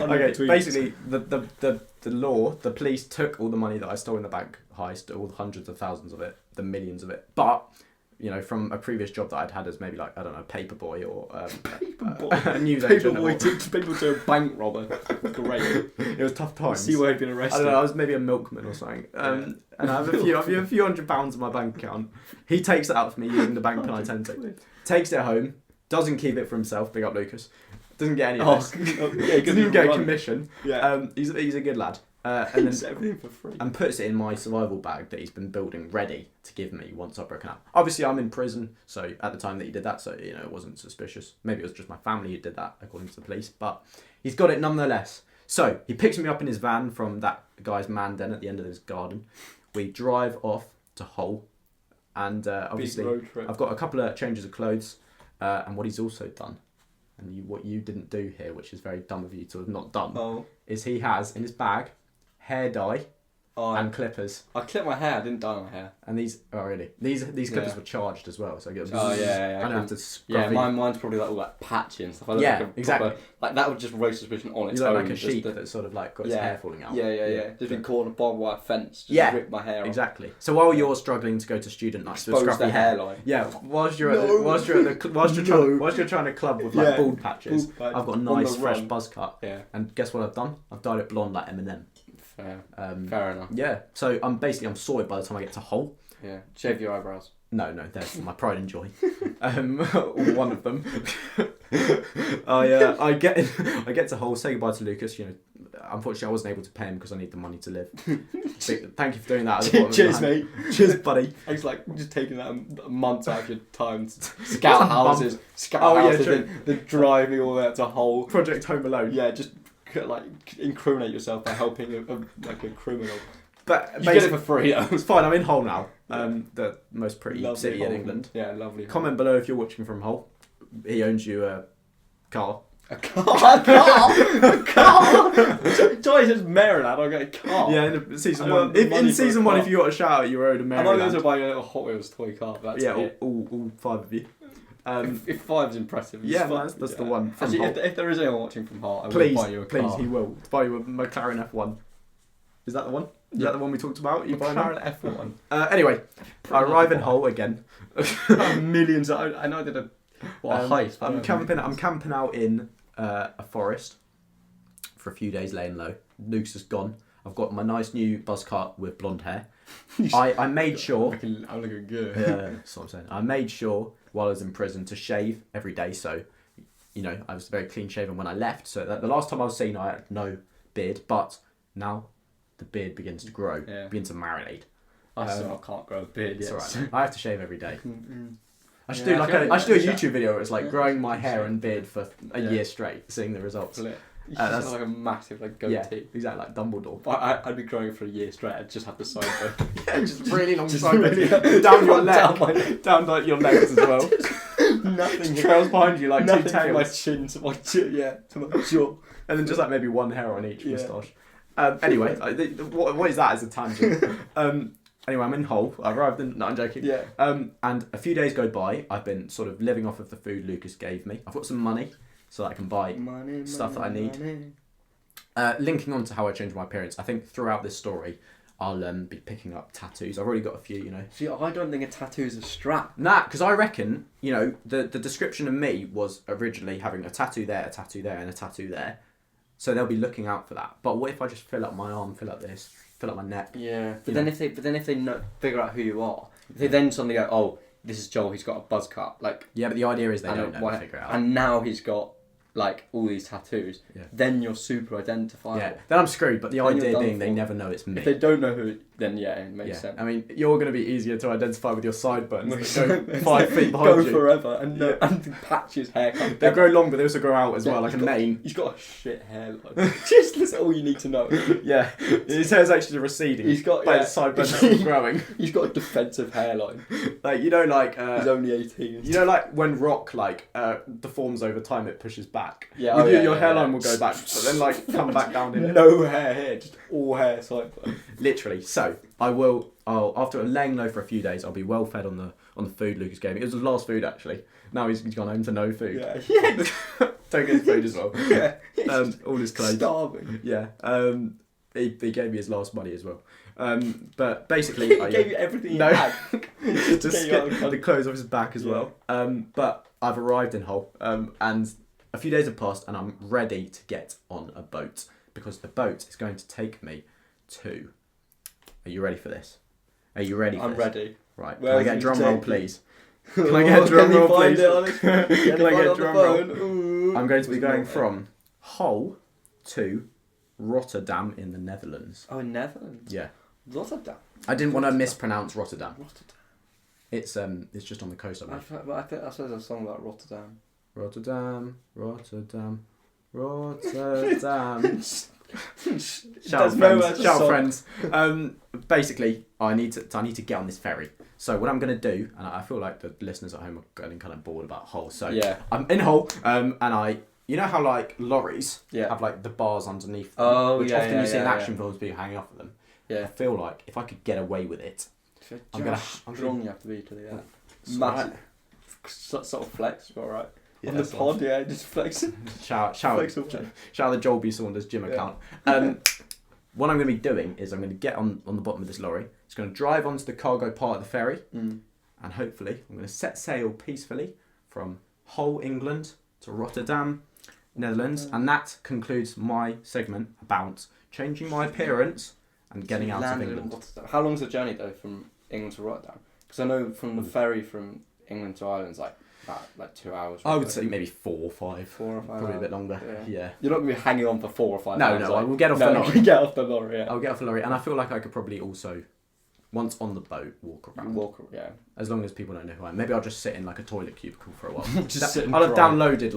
Speaker 1: Okay, basically the law, the police took all the money that I stole in the bank heist, all the hundreds of thousands of it, the millions of it. But from a previous job that I'd had as maybe like, I don't know, paper boy or a news agent.
Speaker 2: Paper boy took people to a bank robber. Great.
Speaker 1: It was tough times.
Speaker 2: See where he'd been arrested.
Speaker 1: I don't know, I was maybe a milkman or something. And I have a few £100 in my bank account. He takes it out for me using the bank pin I tend to. Takes it home, doesn't keep it for himself, big up Lucas. Doesn't get any of this. He doesn't even get a commission.
Speaker 2: Yeah.
Speaker 1: He's a good lad. And then
Speaker 2: everything for free.
Speaker 1: And puts it in my survival bag that he's been building ready to give me once I've broken out. Obviously, I'm in prison, so at the time that he did that, so it wasn't suspicious. Maybe it was just my family who did that, according to the police. But he's got it nonetheless. So he picks me up in his van from that guy's man den at the end of his garden. We drive off to Hull, and obviously I've got a couple of changes of clothes. And what he's also done, and what you didn't do here, which is very dumb of you to have not done, is he has in his bag hair dye and clippers.
Speaker 2: I clipped my hair. I didn't dye my hair.
Speaker 1: And these clippers were charged as well, so I get.
Speaker 2: I
Speaker 1: don't have to.
Speaker 2: Yeah, mine's probably like all like patchy and stuff. I look like
Speaker 1: exactly.
Speaker 2: Proper, like that would just raise suspicion on its
Speaker 1: own.
Speaker 2: own.
Speaker 1: You look like a sheep that's sort of like got its hair falling out.
Speaker 2: Yeah. Just been caught on a barbed wire fence. Just rip my hair off.
Speaker 1: Exactly. So while you're struggling to go to student nights with
Speaker 2: expose
Speaker 1: scruffy
Speaker 2: the hairline.
Speaker 1: Yeah. Whilst you're trying to club with like bald patches, I've got a nice fresh buzz cut.
Speaker 2: Yeah.
Speaker 1: And guess what I've done? I've dyed it blonde like Eminem.
Speaker 2: Fair enough.
Speaker 1: Yeah. So I'm sorted by the time I get to Hull.
Speaker 2: Yeah. Shave your eyebrows.
Speaker 1: No, that's my pride and joy. One of them. I get to Hull, say goodbye to Lucas. Unfortunately, I wasn't able to pay him because I need the money to live. Thank you for doing that.
Speaker 2: Cheers, mate.
Speaker 1: Cheers, buddy.
Speaker 2: It's like just taking that a month out of your time to scout houses, then driving all that to Hull.
Speaker 1: Project Home Alone.
Speaker 2: Yeah, just like incriminate yourself by helping a criminal.
Speaker 1: But
Speaker 2: you get it for free.
Speaker 1: It's fine. I'm in Hull now. The most pretty city
Speaker 2: Hull.
Speaker 1: in England.
Speaker 2: Yeah, lovely.
Speaker 1: Comment below if you're watching from Hull. He owns you a car.
Speaker 2: A car. Joy says Maryland. I'll get a car.
Speaker 1: Yeah, in season one. In season one, if you got a shout out, you were owed a Maryland.
Speaker 2: I'm not going to buy a little Hot Wheels toy car. That's
Speaker 1: all 5 of you.
Speaker 2: If 5's impressive.
Speaker 1: Yeah, that's the one.
Speaker 2: Actually, if there is anyone watching from Hull, I will buy you a car.
Speaker 1: Please, he will buy you a McLaren F1. Is that the one? Is that the one we talked about? You buying
Speaker 2: McLaren F1.
Speaker 1: Anyway, I arrive in Hull again.
Speaker 2: Millions. I know I did a heist.
Speaker 1: I'm camping out in a forest for a few days, laying low. Luke's is gone. I've got my nice new buzz cut with blonde hair. I made sure.
Speaker 2: I'm looking good.
Speaker 1: Yeah, that's what I'm saying. I made sure while I was in prison to shave every day, so I was very clean shaven when I left. So that the last time I was seen, I had no beard, but now the beard begins to grow, begins to marinate.
Speaker 2: I can't grow a beard yet.
Speaker 1: It's alright. I have to shave every day. I should do a YouTube video where it's like growing my hair and beard for a year straight, seeing the results.
Speaker 2: You just have like a massive goatee.
Speaker 1: Yeah, exactly, like Dumbledore.
Speaker 2: I'd be growing for a year straight. I'd just have the sideburn.
Speaker 1: Yeah, just really long
Speaker 2: Just
Speaker 1: sideburns.
Speaker 2: really
Speaker 1: down your leg, down like your legs as well.
Speaker 2: Nothing.
Speaker 1: Trails behind you like
Speaker 2: Nothing
Speaker 1: two
Speaker 2: from my
Speaker 1: tails.
Speaker 2: chin to my to my jaw.
Speaker 1: And then just like maybe one hair on each
Speaker 2: Yeah.
Speaker 1: moustache. Anyway, what is that as a tangent? Anyway, I'm in Hull. I arrived in... No, I'm joking.
Speaker 2: Yeah.
Speaker 1: And a few days go by. I've been sort of living off of the food Lucas gave me. I've got some money so that I can buy stuff that I need. Linking on to how I changed my appearance, I think throughout this story, I'll be picking up tattoos. I've already got a few, you know.
Speaker 2: See, I don't think a tattoo is a strap.
Speaker 1: Nah, because I reckon, you know, the description of me was originally having a tattoo there, and a tattoo there. So they'll be looking out for that. But what if I just fill up my arm, fill up this, fill up my neck?
Speaker 2: Yeah. But then if they figure out who you are, they then suddenly go, oh, this is Joel. He's got a buzz cut. Like.
Speaker 1: Yeah, but the idea is they don't know figure it out.
Speaker 2: And now he's got like all these tattoos.
Speaker 1: Yeah.
Speaker 2: Then you're super identifiable.
Speaker 1: Yeah. Then I'm screwed. But the
Speaker 2: Then
Speaker 1: idea
Speaker 2: you're
Speaker 1: being
Speaker 2: done
Speaker 1: they
Speaker 2: for.
Speaker 1: never know it's me.
Speaker 2: If they don't know who, then yeah, it makes sense.
Speaker 1: I mean, you're going to be easier to identify with your sideburns that go 5 feet behind
Speaker 2: go
Speaker 1: you.
Speaker 2: forever and and patches haircut.
Speaker 1: They grow long, but they also grow out as well, like a
Speaker 2: he's got-
Speaker 1: mane.
Speaker 2: He's got a shit hairline. Just that's all you need to know.
Speaker 1: Yeah, his hair's actually receding.
Speaker 2: He's got
Speaker 1: but his sideburns are still growing.
Speaker 2: He's got a defensive hairline.
Speaker 1: Like you know, like
Speaker 2: He's only 18.
Speaker 1: you know, like when rock deforms over time, it pushes back.
Speaker 2: Yeah,
Speaker 1: With
Speaker 2: oh,
Speaker 1: you,
Speaker 2: yeah,
Speaker 1: your
Speaker 2: yeah,
Speaker 1: hairline
Speaker 2: yeah.
Speaker 1: will go back, but then like come back down in it.
Speaker 2: No hair here, just all hair sideburn.
Speaker 1: Literally. So I'll after laying low for a few days, I'll be well fed on the food Lucas gave me. It was his last food actually. Now he's gone home to no food.
Speaker 2: Yeah.
Speaker 1: Don't get his food as well.
Speaker 2: Yeah.
Speaker 1: All his clothes.
Speaker 2: Starving.
Speaker 1: Yeah. He gave me his last money as well. But basically,
Speaker 2: He gave you everything
Speaker 1: no,
Speaker 2: you had.
Speaker 1: to
Speaker 2: get you out of
Speaker 1: skip
Speaker 2: the
Speaker 1: the clothes off his back as
Speaker 2: Yeah.
Speaker 1: well. But I've arrived in Hull, and a few days have passed, and I'm ready to get on a boat because the boat is going to take me to. Are you ready for this? Are you ready?
Speaker 2: I'm ready.
Speaker 1: Right.
Speaker 2: Where
Speaker 1: Can I
Speaker 2: is
Speaker 1: get a
Speaker 2: he
Speaker 1: drum roll,
Speaker 2: taking?
Speaker 1: please? Can I get a drum roll, please?
Speaker 2: Can
Speaker 1: I get a drum roll? I'm going to be going from Hull to Rotterdam in the Netherlands.
Speaker 2: Oh, Netherlands.
Speaker 1: Yeah.
Speaker 2: Rotterdam.
Speaker 1: I didn't want to mispronounce Rotterdam.
Speaker 2: Rotterdam.
Speaker 1: It's just on the coast.
Speaker 2: I think that's a song about Rotterdam.
Speaker 1: Rotterdam. Shout
Speaker 2: There's no
Speaker 1: friends.
Speaker 2: other
Speaker 1: Shout
Speaker 2: song.
Speaker 1: friends. Basically, I need to get on this ferry. So what I'm gonna do, and I feel like the listeners at home are getting kind of bored about Hull. So
Speaker 2: Yeah.
Speaker 1: I'm in Hull, and you know how like lorries
Speaker 2: Yeah.
Speaker 1: have like the bars underneath them,
Speaker 2: Oh,
Speaker 1: which
Speaker 2: yeah,
Speaker 1: often
Speaker 2: yeah,
Speaker 1: you see in
Speaker 2: yeah,
Speaker 1: action
Speaker 2: yeah.
Speaker 1: films, people hanging off of them. I
Speaker 2: Yeah.
Speaker 1: feel like if I could get away with it, I'm gonna-
Speaker 2: strong you have to be to do that.
Speaker 1: it's
Speaker 2: Massive.
Speaker 1: alright.
Speaker 2: Sort of flex, alright.
Speaker 1: Yeah,
Speaker 2: On the
Speaker 1: so-
Speaker 2: pod, yeah, just flexing.
Speaker 1: Shout
Speaker 2: Flex away.
Speaker 1: the Joel B. Saunders gym
Speaker 2: Yeah.
Speaker 1: account. What I'm going to be doing is I'm going to get on the bottom of this lorry. It's going to drive onto the cargo part of the ferry, and hopefully I'm going to set sail peacefully from Hull, England to Rotterdam, Netherlands, and that concludes my segment about changing my appearance and getting out of
Speaker 2: Landed in
Speaker 1: England.
Speaker 2: Rotterdam. How long's the journey though from England to Rotterdam? Because I know from the ferry from England to Ireland is like 2 hours.
Speaker 1: I would
Speaker 2: roughly.
Speaker 1: say maybe 4 or 5.
Speaker 2: 4 or 5
Speaker 1: Probably a
Speaker 2: hours.
Speaker 1: bit longer. Yeah.
Speaker 2: You're not going to be hanging on for 4 or 5
Speaker 1: No,
Speaker 2: hours.
Speaker 1: no,
Speaker 2: like,
Speaker 1: I will get off the
Speaker 2: no,
Speaker 1: lorry.
Speaker 2: get off the lorry, yeah.
Speaker 1: I'll get off the lorry, and I feel like I could probably also, once on the boat, walk around.
Speaker 2: Yeah.
Speaker 1: As long as people don't know who I am. Maybe I'll just sit in like a toilet cubicle for a while.
Speaker 2: Just sit and
Speaker 1: I'll have
Speaker 2: cry
Speaker 1: downloaded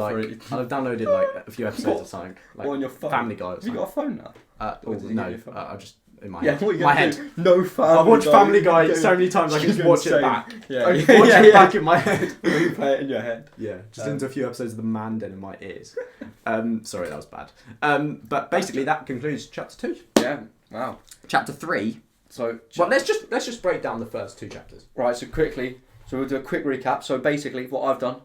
Speaker 1: a few episodes
Speaker 2: What?
Speaker 1: of something.
Speaker 2: Or on your phone.
Speaker 1: Family Guy or
Speaker 2: Have you
Speaker 1: something.
Speaker 2: got a phone now? Or did you get
Speaker 1: No,
Speaker 2: your phone?
Speaker 1: I just in my
Speaker 2: Yeah,
Speaker 1: head.
Speaker 2: what are you
Speaker 1: My
Speaker 2: gonna
Speaker 1: head.
Speaker 2: do? No Family
Speaker 1: I've watched
Speaker 2: Guy.
Speaker 1: Family Guy
Speaker 2: Go-
Speaker 1: so many times I can just
Speaker 2: go
Speaker 1: watch it
Speaker 2: insane.
Speaker 1: back.
Speaker 2: Yeah,
Speaker 1: I can watch it back in my head.
Speaker 2: Replay it in your head.
Speaker 1: Yeah, just into a few episodes of The Mandan in my ears. Sorry, that was bad. But basically that concludes chapter 2.
Speaker 2: Yeah. Wow.
Speaker 1: Chapter 3.
Speaker 2: So
Speaker 1: Well, let's just break down the first 2 chapters.
Speaker 2: right. So quickly. So we'll do a quick recap. So basically, what I've done,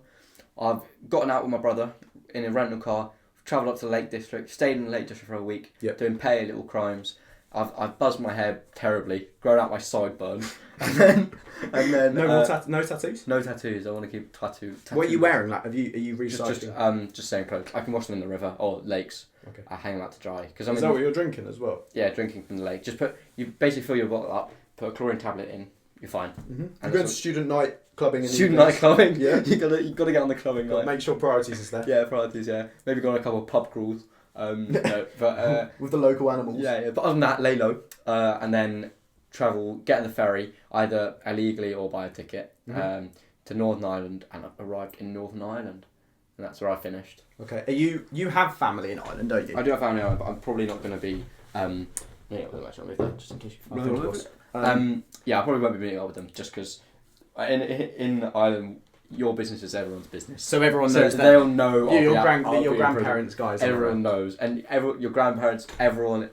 Speaker 2: I've gotten out with my brother in a rental car, travelled up to the Lake District, stayed in the Lake District for a week,
Speaker 1: Yep.
Speaker 2: doing petty little crimes. I've buzzed my hair terribly, grown out my sideburns, and then
Speaker 1: No more no tattoos.
Speaker 2: no tattoos. I want to keep tattoo.
Speaker 1: What are you wearing? Like, are you recycling?
Speaker 2: Just same clothes. I can wash them in the river or lakes.
Speaker 1: Okay.
Speaker 2: I hang them out to dry because
Speaker 1: Is that what you're drinking as well?
Speaker 2: yeah, drinking from the lake. Just you basically fill your bottle up, put a chlorine tablet in, you're fine.
Speaker 1: Mm-hmm.
Speaker 2: And
Speaker 1: You're going to
Speaker 2: that's
Speaker 1: student night clubbing in the
Speaker 2: Student
Speaker 1: evenings?
Speaker 2: night clubbing.
Speaker 1: Yeah.
Speaker 2: you gotta get on the clubbing
Speaker 1: Gotta
Speaker 2: night.
Speaker 1: make sure priorities is there.
Speaker 2: Yeah, priorities. Yeah, maybe go on a couple of pub crawls. No, but
Speaker 1: With the local animals.
Speaker 2: yeah. But other than that, lay low, and then travel, get on the ferry either illegally or buy a ticket to Northern Ireland, and I've arrived in Northern Ireland. and that's where I finished.
Speaker 1: Okay. You have family in Ireland, don't you?
Speaker 2: I do have family in Ireland, but I'm probably not going to be. Yeah, I'll actually move that just in case you find it. Yeah, I probably won't be meeting up with them just because in Ireland, your business is everyone's business.
Speaker 1: So everyone knows that.
Speaker 2: They'll know.
Speaker 1: Your grandparents, guys.
Speaker 2: Everyone knows, and your grandparents, everyone,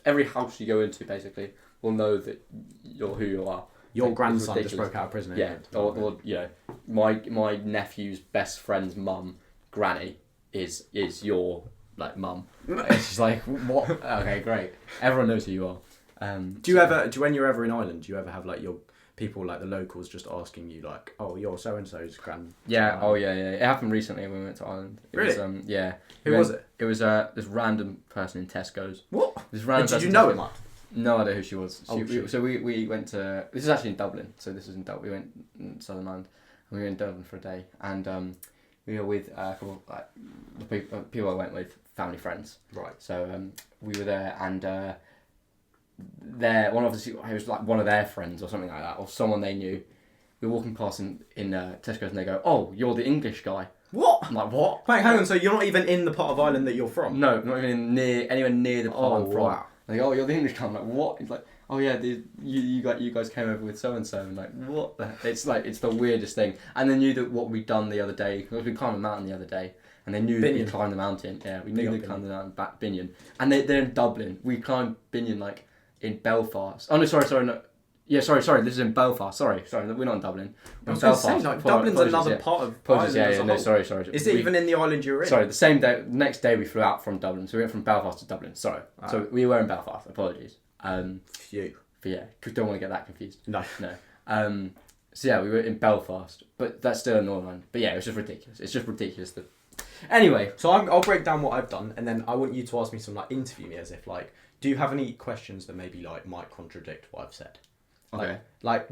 Speaker 2: every house you go into basically will know that you're who you are.
Speaker 1: Your grandson just broke out of prison.
Speaker 2: Yeah, or you know, my nephew's best friend's mum, Granny, is your like mum. It's just like what? Okay, great. Everyone knows who you are.
Speaker 1: When you're ever in Ireland, do you ever have like your people like the locals just asking you like, oh, you're so and so's grand?
Speaker 2: Yeah. Oh yeah. It happened recently when we went to Ireland.
Speaker 1: Really?
Speaker 2: Yeah.
Speaker 1: Who was it?
Speaker 2: It was this random person in Tesco's.
Speaker 1: What?
Speaker 2: This random.
Speaker 1: Did you know him?
Speaker 2: No idea who she was.
Speaker 1: So
Speaker 2: we went to. This is actually in Dublin. So this was in Dublin. We went in Southern Ireland, and we were in Dublin for a day, and we were with a couple of, like the people I went with, family friends.
Speaker 1: Right.
Speaker 2: So we were there, and it was like one of their friends or something like that, or someone they knew. We were walking past in Tesco's, and they go, "Oh, you're the English guy."
Speaker 1: What?
Speaker 2: I'm like, what?
Speaker 1: Wait, hang on. So you're not even in the part of Ireland that you're from?
Speaker 2: No, not even anywhere near the part I'm from.
Speaker 1: Wow.
Speaker 2: Like, oh, you're the English guy. I'm like, what? He's like, oh yeah, you guys came over with so and so. And like, what the? It's like it's the weirdest thing. And they knew that what we'd done the other day, because we climbed a mountain the other day, and they knew that we climbed the mountain. Yeah, we knew they climbed the mountain back Binion, and they're in Dublin. We climbed Binion like in Belfast. Oh no, sorry, no. Yeah, sorry. This is in Belfast. Sorry, we're not in Dublin.
Speaker 1: I was going to say, like, Dublin's another part of Ireland.
Speaker 2: Yeah, no, sorry.
Speaker 1: Is it even in the island you're in?
Speaker 2: Sorry, the same day, next day we flew out from Dublin, so we went from Belfast to Dublin. Sorry, so we were in Belfast. Apologies.
Speaker 1: Phew.
Speaker 2: But yeah, don't want to get that confused.
Speaker 1: No.
Speaker 2: So yeah, we were in Belfast, but that's still in Northern Ireland. But yeah, it was just ridiculous. It's just ridiculous that. Anyway,
Speaker 1: so I'll break down what I've done, and then I want you to ask me some interview me as if do you have any questions that maybe might contradict what I've said?
Speaker 2: Okay.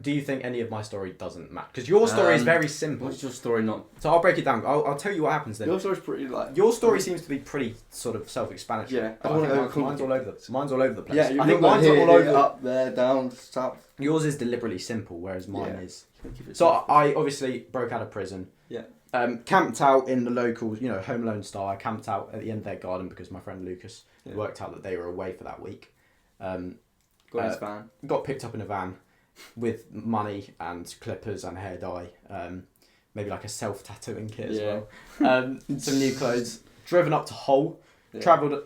Speaker 1: Do you think any of my story doesn't match? Because your story is very simple.
Speaker 2: What's your story not?
Speaker 1: So I'll break it down. I'll tell you what happens then.
Speaker 2: Your story's pretty
Speaker 1: Your story seems to be pretty sort of self-explanatory.
Speaker 2: Yeah.
Speaker 1: But I think mine's all over the place.
Speaker 2: Yeah,
Speaker 1: I think mine's all over.
Speaker 2: Up there, down, south.
Speaker 1: Yours is deliberately simple, whereas mine is. So I obviously broke out of prison.
Speaker 2: Yeah.
Speaker 1: Camped out in the local, Home Alone style. I camped out at the end of their garden because my friend Lucas worked out that they were away for that week.
Speaker 2: Got his van.
Speaker 1: Got picked up in a van with money and clippers and hair dye. Maybe like a self-tattooing kit as well. Some new clothes. Driven up to Hull. Yeah. Travelled,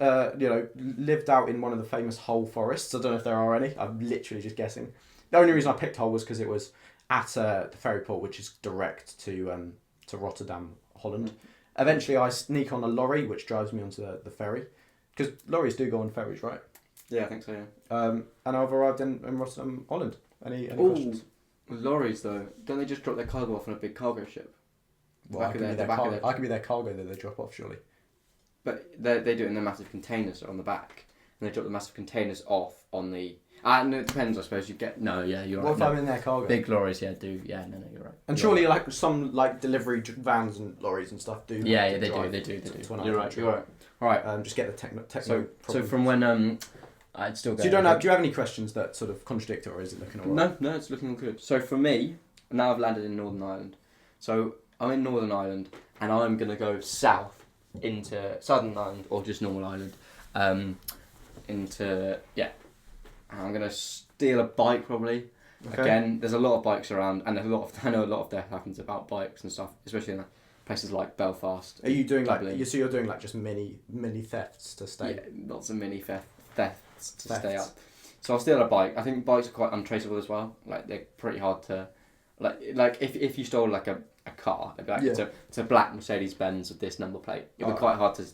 Speaker 1: lived out in one of the famous Hull forests. I don't know if there are any. I'm literally just guessing. The only reason I picked Hull was because it was at the ferry port, which is direct to Rotterdam, Holland. Eventually, I sneak on a lorry, which drives me onto the ferry. Because lorries do go on ferries, right?
Speaker 2: Yeah, I think so, yeah.
Speaker 1: And I've arrived in Rotterdam, Holland. Any questions?
Speaker 2: Lorries, though, don't they just drop their cargo off on a big cargo ship?
Speaker 1: Well, I can be their cargo that they drop off, surely.
Speaker 2: But they do it in the massive containers on the back. And they drop the massive containers off on the... no, it depends, I suppose. You're right.
Speaker 1: What if I'm in their cargo?
Speaker 2: Big lorries, yeah, do. Yeah, no, you're right.
Speaker 1: And surely, some delivery vans and lorries and stuff do.
Speaker 2: Yeah, they do. You're right. Right.
Speaker 1: Just get the techno.
Speaker 2: So from when I'd still go.
Speaker 1: So do you have any questions that sort of contradict it, or is it looking alright?
Speaker 2: No, it's looking good. So for me, now I've landed in Northern Ireland. So I'm in Northern Ireland, and I'm gonna go south into Southern Ireland or just normal Ireland. And I'm gonna steal a bike probably. Okay. Again, there's a lot of bikes around, and I know a lot of death happens about bikes and stuff, especially in places like Belfast.
Speaker 1: Are you doing Dublin. So you're doing just mini thefts to stay?
Speaker 2: Yeah, lots of mini thefts to stay up. So I'll steal a bike. I think bikes are quite untraceable as well. They're pretty hard to, if you stole a car, they'd be it's a black Mercedes Benz with this number plate. It'd be quite hard to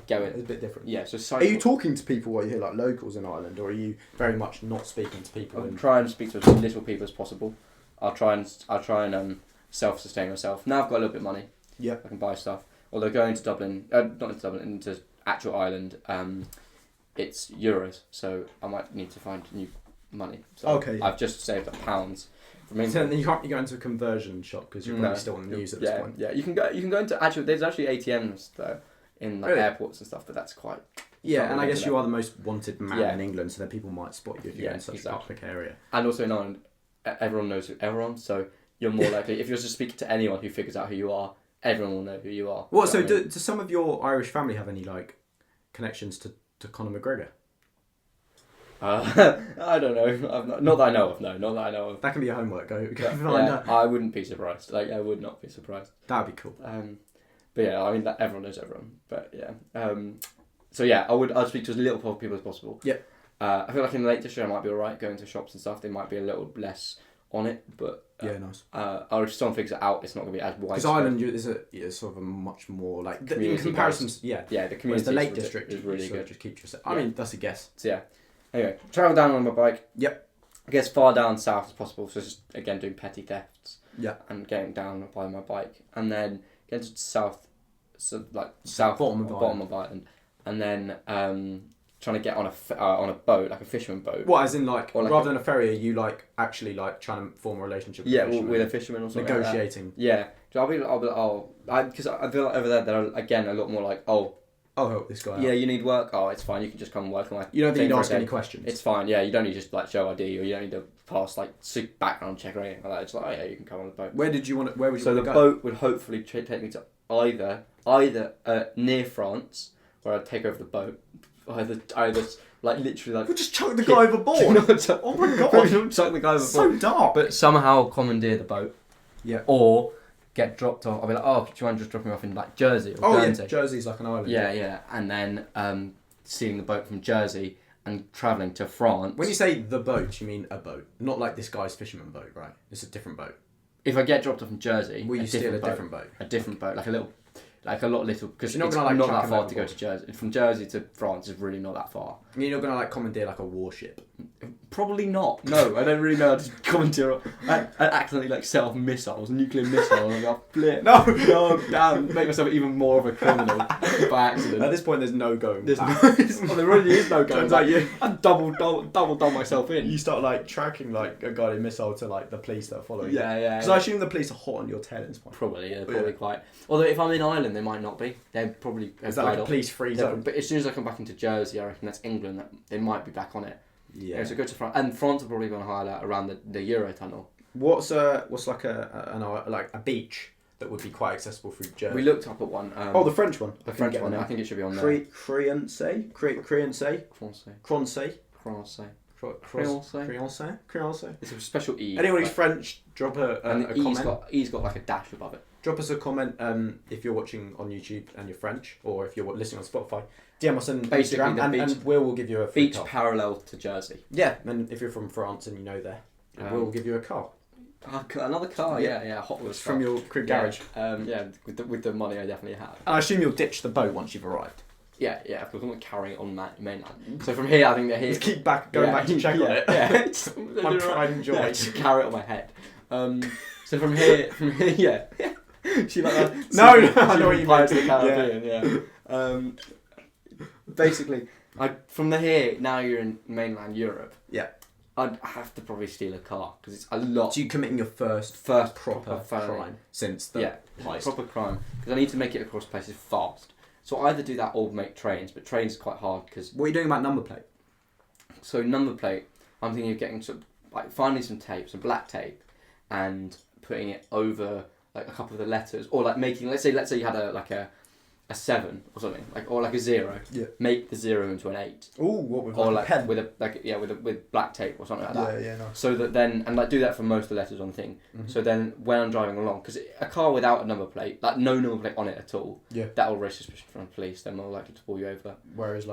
Speaker 2: go in.
Speaker 1: It's a bit different.
Speaker 2: Yeah. So
Speaker 1: are you talking to people while you're here, locals in Ireland, or are you very much not speaking to people?
Speaker 2: I'll try and speak to as little people as possible. I'll try and self-sustain myself. Now I've got a little bit of money.
Speaker 1: Yeah.
Speaker 2: I can buy stuff. Although going to Dublin, not into Dublin, into actual Ireland, it's euros, so I might need to find new money. So
Speaker 1: okay.
Speaker 2: I've just saved up pounds.
Speaker 1: So then you can't go into a conversion shop because you're probably still on the news at this point.
Speaker 2: Yeah, you can go into there's actually ATMs though in really? Airports and stuff, but that's quite.
Speaker 1: Yeah, and I guess you are the most wanted man in England, so then people might spot you if you're in such a public area.
Speaker 2: And also in Ireland, everyone knows everyone, so you're more likely if you're just speaking to anyone who figures out who you are. everyone will know who you are.
Speaker 1: What? So do some of your Irish family have any like connections to Conor McGregor?
Speaker 2: I don't know. Not that I know of. No, not that I know of.
Speaker 1: That can be your homework. Go find
Speaker 2: Yeah,
Speaker 1: out.
Speaker 2: I wouldn't be surprised. Like, I would not be surprised.
Speaker 1: That'd be cool.
Speaker 2: But yeah, I mean, that everyone knows everyone. But yeah. So yeah, I'd speak to as little people as possible.
Speaker 1: Yeah.
Speaker 2: I feel like in the Lake District I might be alright going to shops and stuff. They might be a little less on it, but
Speaker 1: Yeah, nice.
Speaker 2: I'll just someone figures it out. It's not going to be as widespread.
Speaker 1: Because Ireland is sort of a much more like in
Speaker 2: Community
Speaker 1: comparisons.
Speaker 2: based.
Speaker 1: Yeah,
Speaker 2: Yeah, the community.
Speaker 1: the Lake District
Speaker 2: is really good.
Speaker 1: Just keep yourself. I mean, that's a guess.
Speaker 2: So yeah. Anyway, travel down on my bike.
Speaker 1: Yep.
Speaker 2: I guess far down south as possible. So just again doing petty thefts.
Speaker 1: Yeah.
Speaker 2: And getting down by my bike, and then getting to south, so like south
Speaker 1: bottom of
Speaker 2: Ireland, and then trying to get on a boat, like a fisherman boat.
Speaker 1: What, as in like
Speaker 2: Or like
Speaker 1: rather than a ferry, are you like actually like trying to form a relationship?
Speaker 2: Yeah,
Speaker 1: with
Speaker 2: with a fisherman or something.
Speaker 1: negotiating.
Speaker 2: Like that. Yeah, so because I feel like over there they're again a lot more like, oh,
Speaker 1: I'll help this guy.
Speaker 2: yeah,
Speaker 1: out.
Speaker 2: you need work. Oh, it's fine. You can just come and work on my.
Speaker 1: You don't think
Speaker 2: thing
Speaker 1: you'd
Speaker 2: for a
Speaker 1: ask
Speaker 2: day.
Speaker 1: any questions?
Speaker 2: It's fine. Yeah, you don't need to just like show ID, or you don't need to pass like background check or anything like that. It's like, oh yeah, you can come on the boat.
Speaker 1: Where would you want to
Speaker 2: So the
Speaker 1: go?
Speaker 2: boat would hopefully take me to either near France, where I'd take over the boat, either like literally like
Speaker 1: We'll just chuck the guy overboard. Oh my god!
Speaker 2: chuck the guy overboard.
Speaker 1: So dark.
Speaker 2: But somehow commandeer the boat.
Speaker 1: Yeah.
Speaker 2: Or get dropped off. I'll be like, oh, do you mind just dropping me off in like Jersey or
Speaker 1: Oh
Speaker 2: Guernsey?
Speaker 1: yeah, Jersey's like an island.
Speaker 2: Yeah. And then stealing the boat from Jersey and travelling to France.
Speaker 1: When you say the boat, you mean a boat, not like this guy's fisherman boat, right? It's a different boat.
Speaker 2: If I get dropped off from Jersey,
Speaker 1: Will you steal a different boat?
Speaker 2: A different boat, like a little, because
Speaker 1: You're not
Speaker 2: it's
Speaker 1: gonna, like,
Speaker 2: not
Speaker 1: chuck
Speaker 2: that
Speaker 1: him
Speaker 2: far to go
Speaker 1: overboard.
Speaker 2: to Jersey. From Jersey to France is really not that far.
Speaker 1: You're not gonna like commandeer like a warship.
Speaker 2: Probably not. No, I don't really know how to commandeer. I accidentally like set off missiles, nuclear missiles, and I'll flip.
Speaker 1: No,
Speaker 2: Damn, make myself even more of a criminal by accident.
Speaker 1: At this point, there's no going.
Speaker 2: There's
Speaker 1: back.
Speaker 2: there really is no going.
Speaker 1: Turns out you
Speaker 2: I've double done myself in.
Speaker 1: you start like tracking like a guided missile to like the police that are following.
Speaker 2: Yeah.
Speaker 1: Because I assume the police are hot on your tail at this point.
Speaker 2: Probably, yeah,
Speaker 1: Yeah.
Speaker 2: quite. Although if I'm in Ireland, they might not be. They're probably.
Speaker 1: Is that like a police-free zone?
Speaker 2: But as soon as I come back into Jersey, I reckon that's England. That they might be back on it.
Speaker 1: Yeah.
Speaker 2: So go to France, and France are probably going to highlight around the Eurotunnel.
Speaker 1: What's like a beach that would be quite accessible through Jersey?
Speaker 2: We looked up at one.
Speaker 1: The French one.
Speaker 2: The French one. I think it should be on there.
Speaker 1: Créancé.
Speaker 2: It's a special E.
Speaker 1: Anyone who's French, drop a
Speaker 2: E's
Speaker 1: comment.
Speaker 2: E's got like a dash above it.
Speaker 1: Drop us a comment if you're watching on YouTube and you're French, or if you're listening on Spotify. DM us on
Speaker 2: Basically,
Speaker 1: Instagram, and we'll give you a free
Speaker 2: Beach
Speaker 1: car.
Speaker 2: parallel to Jersey.
Speaker 1: Yeah, and if you're from France and you know there, we'll give you a car.
Speaker 2: Another car, yeah, Hot Wheels
Speaker 1: From your crib garage.
Speaker 2: Yeah, with the money I definitely have.
Speaker 1: And I assume you'll ditch the boat once you've arrived.
Speaker 2: Yeah, of course, I'm not carrying it on mainland. So from here, I think that here...
Speaker 1: Just keep going back to check on it.
Speaker 2: Yeah.
Speaker 1: My pride and joy.
Speaker 2: Yeah, just carry it on my head. So from here, yeah. She like that.
Speaker 1: No, I know what you
Speaker 2: Pirates of
Speaker 1: mean.
Speaker 2: the Caribbean, yeah. Basically, from here, now you're in mainland Europe.
Speaker 1: Yeah.
Speaker 2: I'd have to probably steal a car, because it's a lot...
Speaker 1: So you're committing your first proper crime since the heist.
Speaker 2: Proper crime. Because I need to make it across places fast. So I either do that or make trains, but trains is quite hard because...
Speaker 1: What are you doing about number plate?
Speaker 2: So number plate, I'm thinking of getting finding some tape, some black tape, and putting it over like a couple of the letters, or like making, let's say you had a 7 or something, or a 0.
Speaker 1: Yeah.
Speaker 2: Make the 0 into an 8.
Speaker 1: Ooh, what with
Speaker 2: or
Speaker 1: a pen?
Speaker 2: with black tape or something like that.
Speaker 1: Yeah, nice.
Speaker 2: So that then, and do that for most of the letters on the thing.
Speaker 1: Mm-hmm.
Speaker 2: So then when I'm driving along, because a car without a number plate, like no number plate on it at all, that will raise suspicion from the police. They're more likely to pull you over.
Speaker 1: Whereas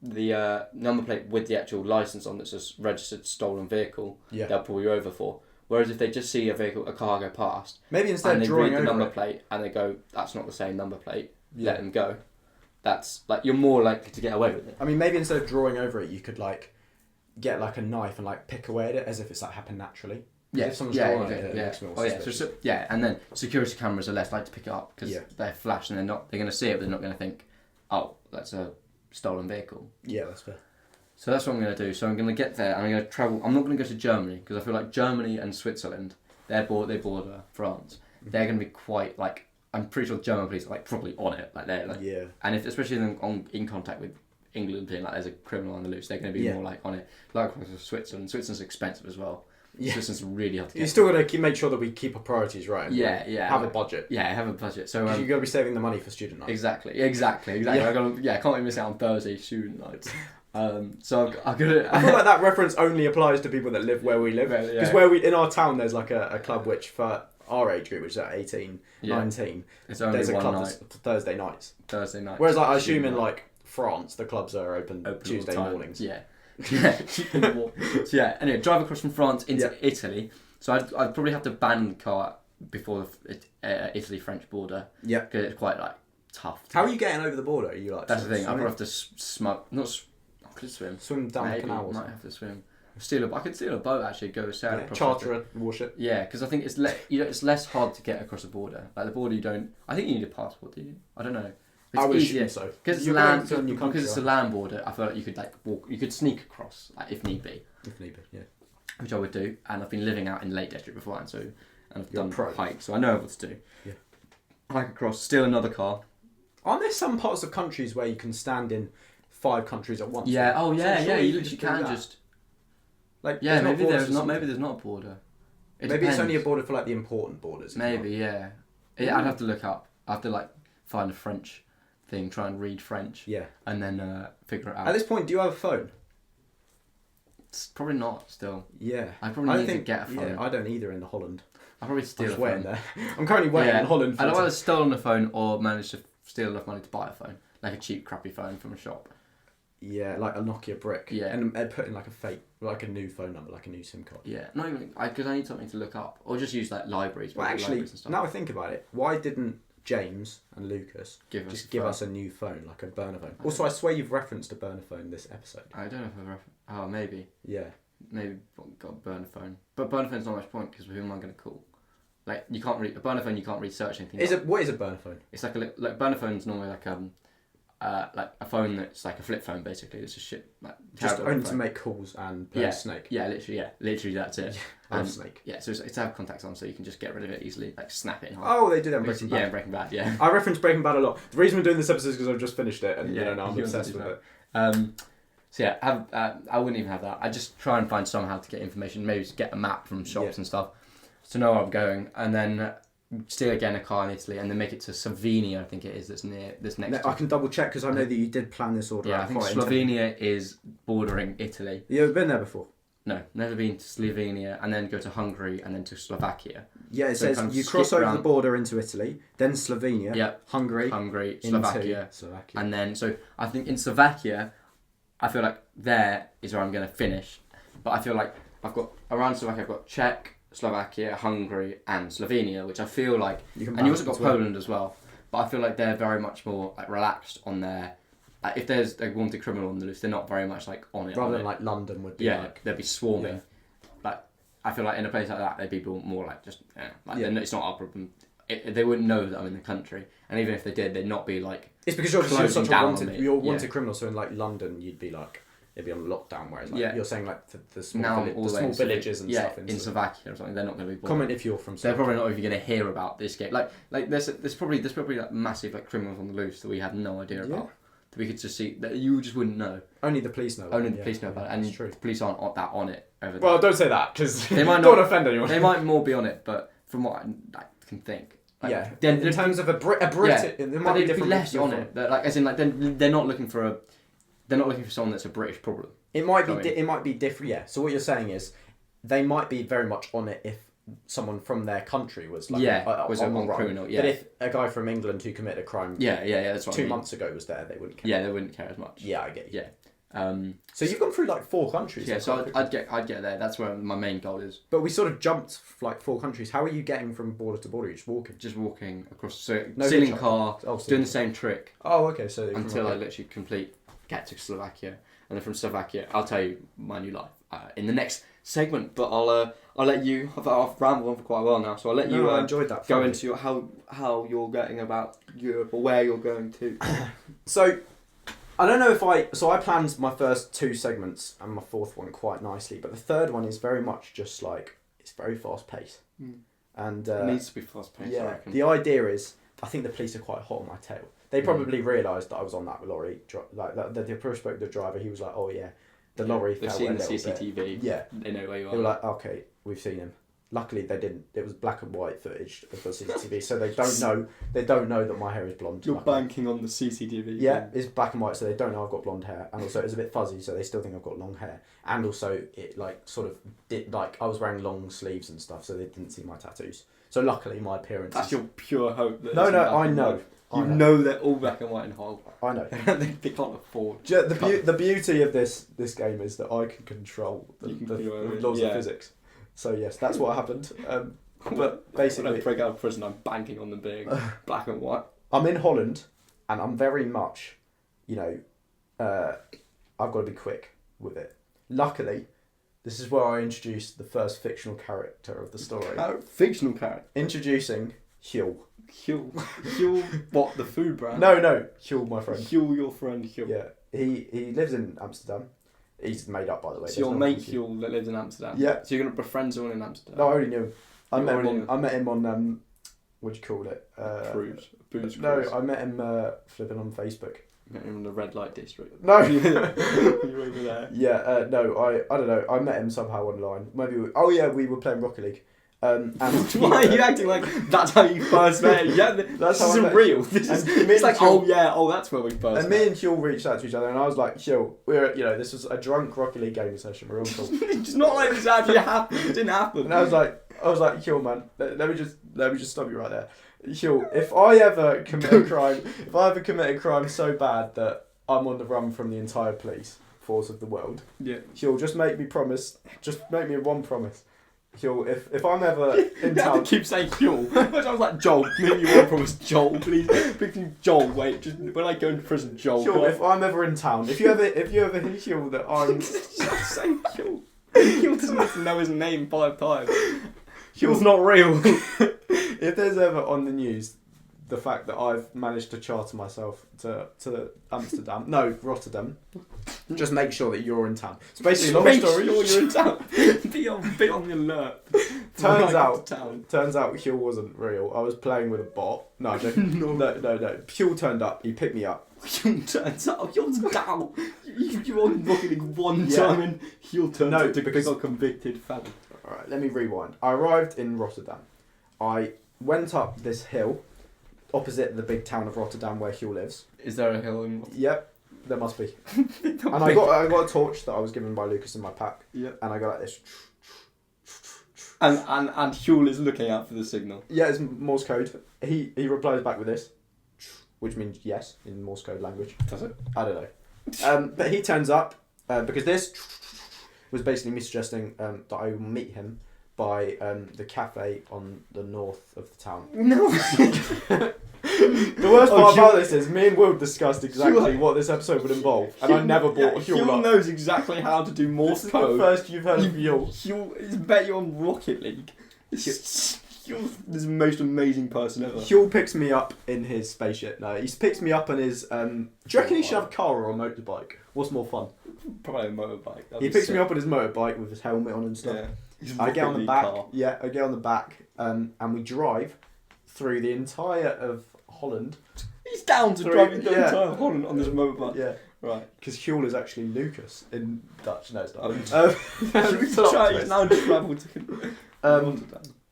Speaker 1: the
Speaker 2: number plate with the actual license on that says registered stolen vehicle,
Speaker 1: yeah,
Speaker 2: they'll pull you over for. Whereas if they just see a car go past,
Speaker 1: maybe instead
Speaker 2: and
Speaker 1: of
Speaker 2: they
Speaker 1: drawing
Speaker 2: read the
Speaker 1: over
Speaker 2: number
Speaker 1: it,
Speaker 2: plate and they go, that's not the same number plate,
Speaker 1: yeah,
Speaker 2: let them go. That's you're more likely to get away with it.
Speaker 1: I mean, maybe instead of drawing over it, you could get a knife and pick away at it as if it's happened naturally.
Speaker 2: Yeah,
Speaker 1: if someone's drawing it makes me more suspicious.
Speaker 2: And then security cameras are less likely to pick it up because they flash and they're going to see it, but they're not going to think, oh, that's a stolen vehicle.
Speaker 1: Yeah, that's fair.
Speaker 2: So that's what I'm going to do. So I'm going to get there and I'm going to travel. I'm not going to go to Germany because I feel like Germany and Switzerland, they border France. Mm-hmm. They're going to be quite I'm pretty sure German police are probably on it.
Speaker 1: Yeah.
Speaker 2: And if especially in contact with England being there's a criminal on the loose, they're going to be more on it. Likewise with Switzerland. Switzerland's expensive as well. Yeah. It's just really hard to get.
Speaker 1: You still got to make sure that we keep our priorities right. And have a budget.
Speaker 2: Yeah, have a budget. So
Speaker 1: you've got to be saving the money for student nights.
Speaker 2: Exactly. Yeah. I can't even miss out on Thursday student nights. So I feel
Speaker 1: like that reference only applies to people that live where we live. Because in our town, there's like a club which for our age group, which is at 18, 19,
Speaker 2: it's only
Speaker 1: there's a
Speaker 2: one
Speaker 1: club
Speaker 2: night.
Speaker 1: that's Thursday nights.
Speaker 2: Thursday night.
Speaker 1: Whereas I assume in like France, the clubs are open Tuesday mornings.
Speaker 2: Yeah. So anyway, drive across from France into Italy. So I'd probably have to ban the car before the Italy-French border. Yeah. Because it's quite like tough.
Speaker 1: How are you getting over the border? Are you like?
Speaker 2: That's the thing. I'd probably have to I could swim.
Speaker 1: Swim down the canal.
Speaker 2: Might have to swim. I could steal a boat actually. Go sail across.
Speaker 1: Charter a warship.
Speaker 2: Yeah, because I think it's it's less hard to get across the border. Like the border, you don't. I think you need a passport. Do you? I don't know.
Speaker 1: I would assume so.
Speaker 2: Because it's a land border. I feel like you could walk. You could sneak across if need be.
Speaker 1: If need be, yeah.
Speaker 2: Which I would do, and I've been living out in Lake District before, and I've done hikes, so I know what to do. Yeah. Hike across, steal another car.
Speaker 1: Aren't there some parts of countries where you can stand in 5 countries at once?
Speaker 2: Yeah. Oh yeah, yeah. You literally can just.
Speaker 1: Like
Speaker 2: maybe there's not. Maybe there's not a border.
Speaker 1: Maybe it's only a border for like the important borders.
Speaker 2: Maybe yeah. I'd have to look up. I have to find a French thing, try and read French.
Speaker 1: Yeah.
Speaker 2: And then figure it out.
Speaker 1: At this point, do you have a phone?
Speaker 2: It's probably not still.
Speaker 1: Yeah.
Speaker 2: I probably need to get a phone.
Speaker 1: Yeah, I don't either in Holland.
Speaker 2: I'll probably steal a phone.
Speaker 1: There. I'm currently waiting in Holland.
Speaker 2: I've either stolen a phone or managed to steal enough money to buy a phone, like a cheap, crappy phone from a shop.
Speaker 1: Yeah, like a Nokia brick.
Speaker 2: Yeah.
Speaker 1: And put in like a new phone number, like a new SIM card.
Speaker 2: Yeah. Not even because I need something to look up, or just use like libraries.
Speaker 1: Well, actually, libraries and stuff. Now I think about it, why didn't James and Lucas give us a new phone, like a burner phone? Also, I swear you've referenced a burner phone this episode.
Speaker 2: I don't know if I've referenced. Oh, maybe.
Speaker 1: Yeah.
Speaker 2: Maybe got a burner phone, but burner phone's not much point because who am I going to call? Like you can't a burner phone. You can't research anything.
Speaker 1: What is a burner phone?
Speaker 2: It's like a burner phone's normally like a phone that's like a flip phone basically. It's just shit like
Speaker 1: just only to make calls and play Snake.
Speaker 2: Yeah, literally that's it.
Speaker 1: Snake.
Speaker 2: Yeah, so it's to have contacts on, so you can just get rid of it easily, like snap it in half.
Speaker 1: Oh, they do that in Breaking Bad.
Speaker 2: Yeah, Breaking Bad. Yeah.
Speaker 1: I reference Breaking Bad a lot. The reason we're doing this episode is because I've just finished it, and now I'm obsessed with it.
Speaker 2: So yeah, I wouldn't even have that. I just try and find somehow to get information, maybe just get a map from shops and stuff to know where I'm going, and then steal again a car in Italy, and then make it to Slovenia. I think it is that's next.
Speaker 1: I can double check because I know that you did plan this order.
Speaker 2: Yeah, I think Slovenia is bordering Italy.
Speaker 1: You ever been there before?
Speaker 2: No, never been to Slovenia, and then go to Hungary, and then to Slovakia.
Speaker 1: Yeah, it says you cross over the border into Italy, then Slovenia, Hungary,
Speaker 2: Slovakia, and then so I think in Slovakia, I feel like there is where I'm going to finish, but I feel like I've got around Slovakia, I've got Czech, Slovakia, Hungary, and Slovenia, which I feel like, and you also got Poland as well, but I feel like they're very much more like relaxed on their. Like, if there's a wanted criminal on the loose, they're not very much like on it.
Speaker 1: Rather than like London would be.
Speaker 2: Yeah, they'd be swarming. Yeah. Like I feel like in a place like that, they'd be more like just it's not our problem. They wouldn't know that I'm in the country, and even if they did, they'd not be like.
Speaker 1: It's because you're such a wanted criminal. So in like London, you'd be like. It'd be on lockdown, whereas you're saying like the small villages and stuff
Speaker 2: in Slovakia or something, they're not going to be.
Speaker 1: Comment if you're from.
Speaker 2: They're probably not even going to hear about this game. Like there's probably like massive like criminals on the loose that we have no idea about. That we could just see that you just wouldn't know.
Speaker 1: Only the police know.
Speaker 2: Only the police know about it, and the police aren't that on it over there.
Speaker 1: Well, don't say that because
Speaker 2: they might
Speaker 1: don't offend anyone.
Speaker 2: They might more be on it, but from what I can think.
Speaker 1: Like, in terms of a Brit,
Speaker 2: there might be different less on it. Like as in like they're not looking for someone that's a British problem.
Speaker 1: It might be different. Yeah. So what you're saying is, they might be very much on it if someone from their country was like
Speaker 2: was a criminal. Yeah.
Speaker 1: But if a guy from England who committed a crime,
Speaker 2: that's what
Speaker 1: 2 months ago was there, they wouldn't care.
Speaker 2: Yeah, they wouldn't care as much.
Speaker 1: Yeah, I get you.
Speaker 2: Yeah.
Speaker 1: So you've gone through like 4 countries.
Speaker 2: Yeah, so I'd get there. That's where my main goal is.
Speaker 1: But we sort of jumped like 4 countries. How are you getting from border to border? You're just walking.
Speaker 2: Just walking across. So stealing car, doing the same trick.
Speaker 1: Oh, okay. So
Speaker 2: until I literally get to Slovakia, and then from Slovakia, I'll tell you my new life in the next segment. But I'll let you. I've rambled on for quite a while now, so I'll let you.
Speaker 1: I enjoyed that.
Speaker 2: Go into how you're getting about Europe or where you're going to.
Speaker 1: So. I don't know if I planned my first 2 segments and my 4th one quite nicely, but the 3rd one is very much just like, it's very fast paced. And
Speaker 2: it needs to be fast paced, I reckon.
Speaker 1: The idea is, I think the police are quite hot on my tail. They probably realised that I was on that lorry, like the approach spoke to the driver, he was like, oh yeah, the lorry
Speaker 2: They've
Speaker 1: fell
Speaker 2: seen
Speaker 1: a
Speaker 2: the
Speaker 1: little
Speaker 2: CCTV,
Speaker 1: bit. Yeah.
Speaker 2: They know where you are.
Speaker 1: They were like, okay, we've seen him. Luckily, they didn't. It was black and white footage of the CCTV, so they don't know. They don't know that my hair is blonde.
Speaker 2: You're banking on the CCTV.
Speaker 1: Yeah, it's black and white, so they don't know I've got blonde hair, and also it's a bit fuzzy, so they still think I've got long hair. And also, it like sort of did like I was wearing long sleeves and stuff, so they didn't see my tattoos. So luckily, my appearance.
Speaker 2: That's your pure hope. That
Speaker 1: No, I know.
Speaker 2: You know they're all black and white in Hull.
Speaker 1: I know.
Speaker 2: They can't afford.
Speaker 1: The beauty of this game is that I can control the laws of physics. So yes, that's what happened. But basically,
Speaker 2: when I break out of prison, I'm banking on them being black and white.
Speaker 1: I'm in Holland, and I'm very much, I've got to be quick with it. Luckily, this is where I introduced the first fictional character of the story.
Speaker 2: Fictional character?
Speaker 1: Introducing Huel.
Speaker 2: Huel, what, the food brand?
Speaker 1: No, Huel, my friend.
Speaker 2: Huel, your friend Huel.
Speaker 1: Yeah, he lives in Amsterdam. He's made up, by the way.
Speaker 2: So your mate Huel that lives in Amsterdam?
Speaker 1: Yeah.
Speaker 2: So you're going to befriend someone in Amsterdam?
Speaker 1: No, I already knew him. I met him on, what do you call it?
Speaker 2: Cruise. Booze
Speaker 1: no,
Speaker 2: cruise.
Speaker 1: I met him flipping on Facebook.
Speaker 2: You met him in the red light district?
Speaker 1: No.
Speaker 2: You're over there.
Speaker 1: Yeah, no, I don't know. I met him somehow online. Maybe we were playing Rocket League. And
Speaker 2: why are you acting like that's how you first met him? Yeah, this isn't real. It's like, that's where we first met.
Speaker 1: And me and Huel reached out to each other, and I was like, Huel, this was a drunk Rocket League gaming session. We're all cool.
Speaker 2: It's not like this actually happened. It didn't happen.
Speaker 1: And I was like, Huel, man, let me just stop you right there. Huel, if I ever commit a crime so bad that I'm on the run from the entire police force of the world, Huel, just make me one promise. Huel, if I'm ever in town...
Speaker 2: I keep saying Huel. I was like, Joel, make me one promise, Joel, please. Joel, wait, just when I go into prison, Joel.
Speaker 1: Huel, if I'm ever in town, if you ever hear Huel that I'm...
Speaker 2: Stop saying Huel. Huel doesn't need to know his name 5 times. Huel's not real.
Speaker 1: If there's ever on the news the fact that I've managed to charter myself to Rotterdam, just make sure that you're in town. So basically, long story.
Speaker 2: Make sure you're in town. Be on the alert.
Speaker 1: Turns out Huel wasn't real. I was playing with a bot. No. Huel turned up. He picked me up.
Speaker 2: Huel turns up. Huel's down. You only Rocket League one time and Huel turns up because I'm convicted felon.
Speaker 1: Alright, let me rewind. I arrived in Rotterdam. I went up this hill opposite the big town of Rotterdam where Huel lives.
Speaker 2: Is there a hill in Rotterdam?
Speaker 1: Yep, there must be. And I got a torch that I was given by Lucas in my pack.
Speaker 2: Yep.
Speaker 1: And I go like this.
Speaker 2: And Huel is looking out for the signal.
Speaker 1: Yeah, it's Morse code. He replies back with this, which means yes in Morse code language.
Speaker 2: Does it?
Speaker 1: I don't know. But he turns up because this was basically me suggesting that I will meet him by the cafe on the north of the town.
Speaker 2: No.
Speaker 1: The worst part about this is me and Will discussed exactly what this episode would involve, and I never bought Huel.
Speaker 2: Huel knows exactly how to do Morse code.
Speaker 1: The first you've heard of Huel.
Speaker 2: Huel is bet you on Rocket League. Huel is the most amazing person ever.
Speaker 1: Huel picks me up in his spaceship. No, he picks me up on his. Do you reckon he should have a car or a motorbike? What's more fun?
Speaker 2: Probably a motorbike.
Speaker 1: He picks me up on his motorbike with his helmet on and stuff.
Speaker 2: Yeah.
Speaker 1: I get on the back. Yeah, I get on the back, and we drive through the entire of Holland.
Speaker 2: He's down to driving the entire Holland on this motorbike.
Speaker 1: Yeah,
Speaker 2: right.
Speaker 1: Because Huel is actually Lucas in Dutch. No, it's not.
Speaker 2: He's now travelled to.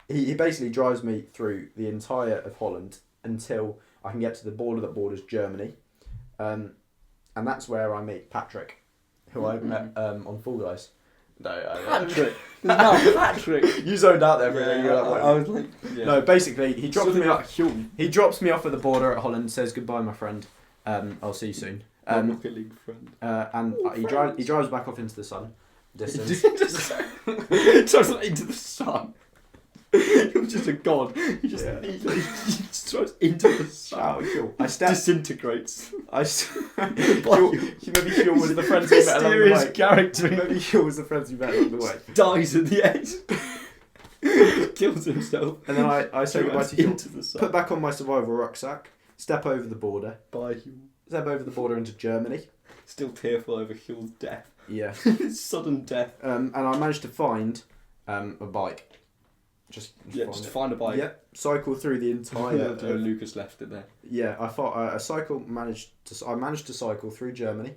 Speaker 1: He basically drives me through the entire of Holland until I can get to the border that borders Germany, and that's where I meet Patrick, who I met on Fall Guys. No,
Speaker 2: Patrick. No, Patrick.
Speaker 1: You zoned out there for a minute.
Speaker 2: I was like,
Speaker 1: no. Basically, he drops me off. He drops me off at the border at Holland. Says goodbye, my friend. I'll see you soon.
Speaker 2: Rocket League friend.
Speaker 1: And he drives back off into the sun. Distance.
Speaker 2: Drives into the sun. You're just a god. He just drives into the sun. Disintegrates.
Speaker 1: Maybe Huel was the friends we met along the way.
Speaker 2: Character.
Speaker 1: Maybe Huel was the friends we met along the way.
Speaker 2: Dies at the end. Kills himself.
Speaker 1: And then I say goodbye to
Speaker 2: into the sun.
Speaker 1: Put back on my survival rucksack. Step over the border.
Speaker 2: Bye, Huel.
Speaker 1: Step over the border into Germany.
Speaker 2: Still tearful over Huel's death.
Speaker 1: Yeah.
Speaker 2: Sudden death.
Speaker 1: And I managed to find a bike. Just
Speaker 2: find a bike.
Speaker 1: Yeah, cycle through the entire.
Speaker 2: Lucas left it there.
Speaker 1: Yeah, I managed to cycle through Germany,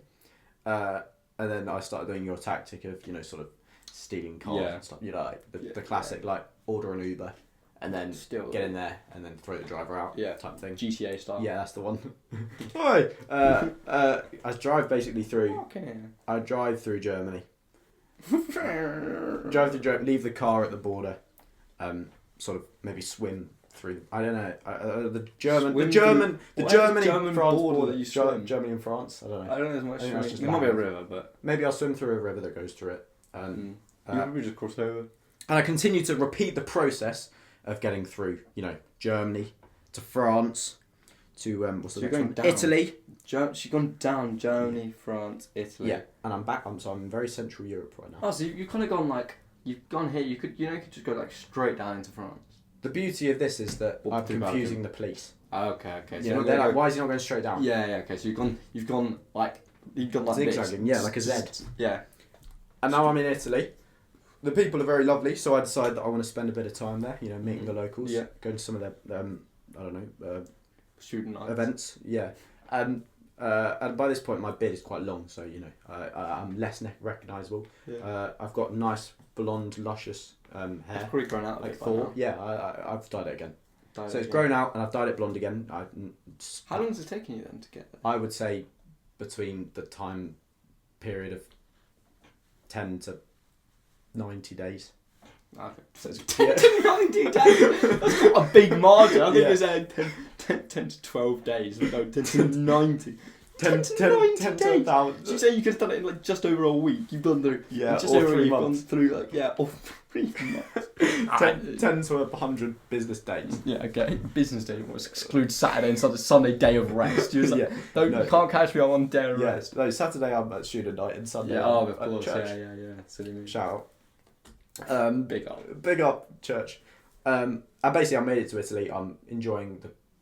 Speaker 1: and then I started doing your tactic of sort of stealing cars
Speaker 2: Yeah.
Speaker 1: and stuff. You know, like the classic like order an Uber and then get in there and then throw the driver out. Type thing.
Speaker 2: GTA style.
Speaker 1: Yeah, that's the one. Hi. I drive basically through.
Speaker 2: Okay.
Speaker 1: I drive through Germany. Drive through Germany. Leave the car at the border. Sort of maybe swim through. I don't know. The German France border.
Speaker 2: That you swim?
Speaker 1: Germany and France. I don't know.
Speaker 2: I don't know as much.
Speaker 1: I think that's just
Speaker 2: There might be a
Speaker 1: land.
Speaker 2: river, but
Speaker 1: Maybe I'll swim through a river that goes through it.
Speaker 2: you probably just cross over.
Speaker 1: And I continue to repeat the process of getting through, Germany to France to what's the next one?
Speaker 2: down.
Speaker 1: Italy.
Speaker 2: She's gone down. Germany, France, Italy.
Speaker 1: Yeah, and I'm back. I'm in very Central Europe right now.
Speaker 2: Oh, so you've kind of gone like you've gone here. You could just go like straight down into France.
Speaker 1: The beauty of this is that
Speaker 2: Or
Speaker 1: I'm
Speaker 2: through
Speaker 1: confusing the police.
Speaker 2: Oh, okay. So
Speaker 1: Yeah, they're like, why is he not going straight down?
Speaker 2: Yeah. Okay, so you've gone like
Speaker 1: zigzagging.
Speaker 2: this.
Speaker 1: Yeah, like a Z.
Speaker 2: Yeah.
Speaker 1: And now I'm in Italy. The people are very lovely, so I decided that I want to spend a bit of time there. Meeting the locals.
Speaker 2: Yeah.
Speaker 1: Going to some of their
Speaker 2: Student life.
Speaker 1: events. Yeah. And by this point, my beard is quite long, so I'm less recognisable.
Speaker 2: Yeah.
Speaker 1: I've got nice blonde, luscious hair.
Speaker 2: It's probably grown out a
Speaker 1: Like
Speaker 2: bit by
Speaker 1: Thor.
Speaker 2: now.
Speaker 1: Yeah, I've dyed it again.
Speaker 2: Dyed
Speaker 1: So
Speaker 2: it
Speaker 1: it's
Speaker 2: again.
Speaker 1: grown out, and I've dyed it blonde again.
Speaker 2: How long has it taken you then to get there?
Speaker 1: I would say between the time period of 10 to 90 days.
Speaker 2: Okay.
Speaker 1: So it's
Speaker 2: 10 to 90 days. That's quite a big margin. I think
Speaker 1: Yeah.
Speaker 2: you're saying 10 to 12 days. No, 10 to 90.
Speaker 1: 10 to 1,000.
Speaker 2: Did you say you could have done it in like just over a week? You've done through just
Speaker 1: or
Speaker 2: over
Speaker 1: 3
Speaker 2: you've
Speaker 1: months.
Speaker 2: gone through or 3 months.
Speaker 1: 10 to 100 business days.
Speaker 2: Yeah, okay. Business day was exclude Saturday and Sunday day of rest. You
Speaker 1: No.
Speaker 2: can't catch me on one day of
Speaker 1: Yeah,
Speaker 2: rest.
Speaker 1: no, Saturday I'm at student night and Sunday
Speaker 2: Yeah,
Speaker 1: I'm
Speaker 2: of
Speaker 1: at
Speaker 2: course.
Speaker 1: church.
Speaker 2: Yeah. Silly me.
Speaker 1: Shout out.
Speaker 2: Big up.
Speaker 1: Big up, church. And basically I made it to Italy. I'm enjoying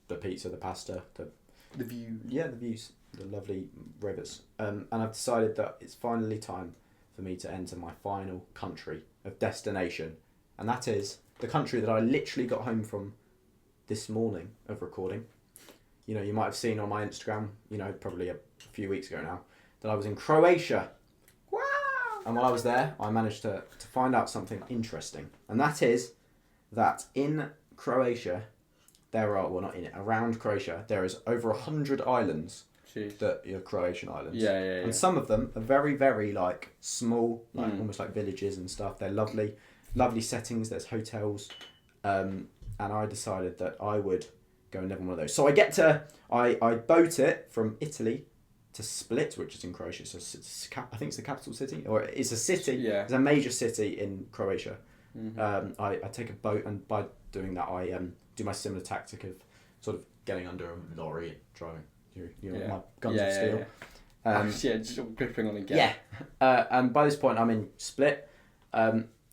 Speaker 1: the pizza, the pasta,
Speaker 2: The view.
Speaker 1: the views, the lovely rivers. And I've decided that it's finally time for me to enter my final country of destination. And that is the country that I literally got home from this morning of recording. You might have seen on my Instagram, probably a few weeks ago now, that I was in Croatia.
Speaker 2: Wow.
Speaker 1: And while I was there, I managed to find out something interesting. And that is that in Croatia, around Croatia, there is over 100 islands
Speaker 2: Jeez.
Speaker 1: that are Croatian islands.
Speaker 2: Yeah.
Speaker 1: And some of them are very, very small, almost like villages and stuff. They're lovely settings. There's hotels. And I decided that I would go and live in one of those. So I boat it from Italy to Split, which is in Croatia. So I think it's the capital city, or it's a city.
Speaker 2: Yeah.
Speaker 1: It's a major city in Croatia.
Speaker 2: Mm-hmm.
Speaker 1: I take a boat, and by doing that, I do my similar tactic of sort of getting under a lorry and driving. My guns of steel.
Speaker 2: Just gripping on again.
Speaker 1: Yeah. And by this point, I'm in Split.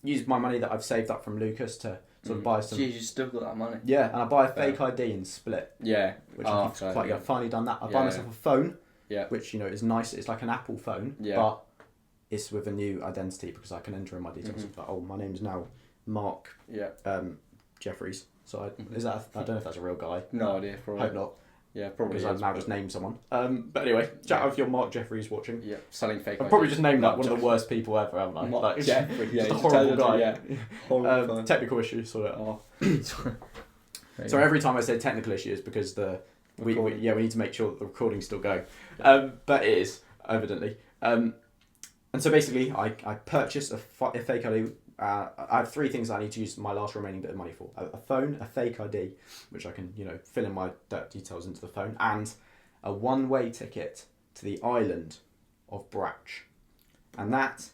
Speaker 1: Used my money that I've saved up from Lucas to sort of buy some.
Speaker 2: Jeez, you still got that money.
Speaker 1: Yeah, and I buy a fake ID in Split.
Speaker 2: Yeah.
Speaker 1: Which I think is quite good. I've finally done that. I buy myself a phone.
Speaker 2: Yeah.
Speaker 1: Which is nice. It's like an Apple phone.
Speaker 2: Yeah.
Speaker 1: But it's with a new identity because I can enter in my details. Like, my name's now Mark.
Speaker 2: Yeah.
Speaker 1: Jeffries. So is that? I don't know if that's a real guy.
Speaker 2: No idea. Probably.
Speaker 1: Hope not.
Speaker 2: Yeah, probably.
Speaker 1: Because I've now just named someone. But anyway, chat out if you're Mark Jeffries watching.
Speaker 2: Yeah, selling fake.
Speaker 1: I've probably just named that one of the worst people ever, haven't I?
Speaker 2: Mark Jeffries.
Speaker 1: Just a horrible guy.
Speaker 2: Yeah. Horrible.
Speaker 1: Technical issues, sort of. So every time I say technical issues, because we need to make sure that the recording's still going. But it is, evidently. And so basically, I purchased a fake ID. I have 3 things I need to use my last remaining bit of money for: a phone, a fake ID, which I can fill in my details into the phone, and a one-way ticket to the island of Brach. And that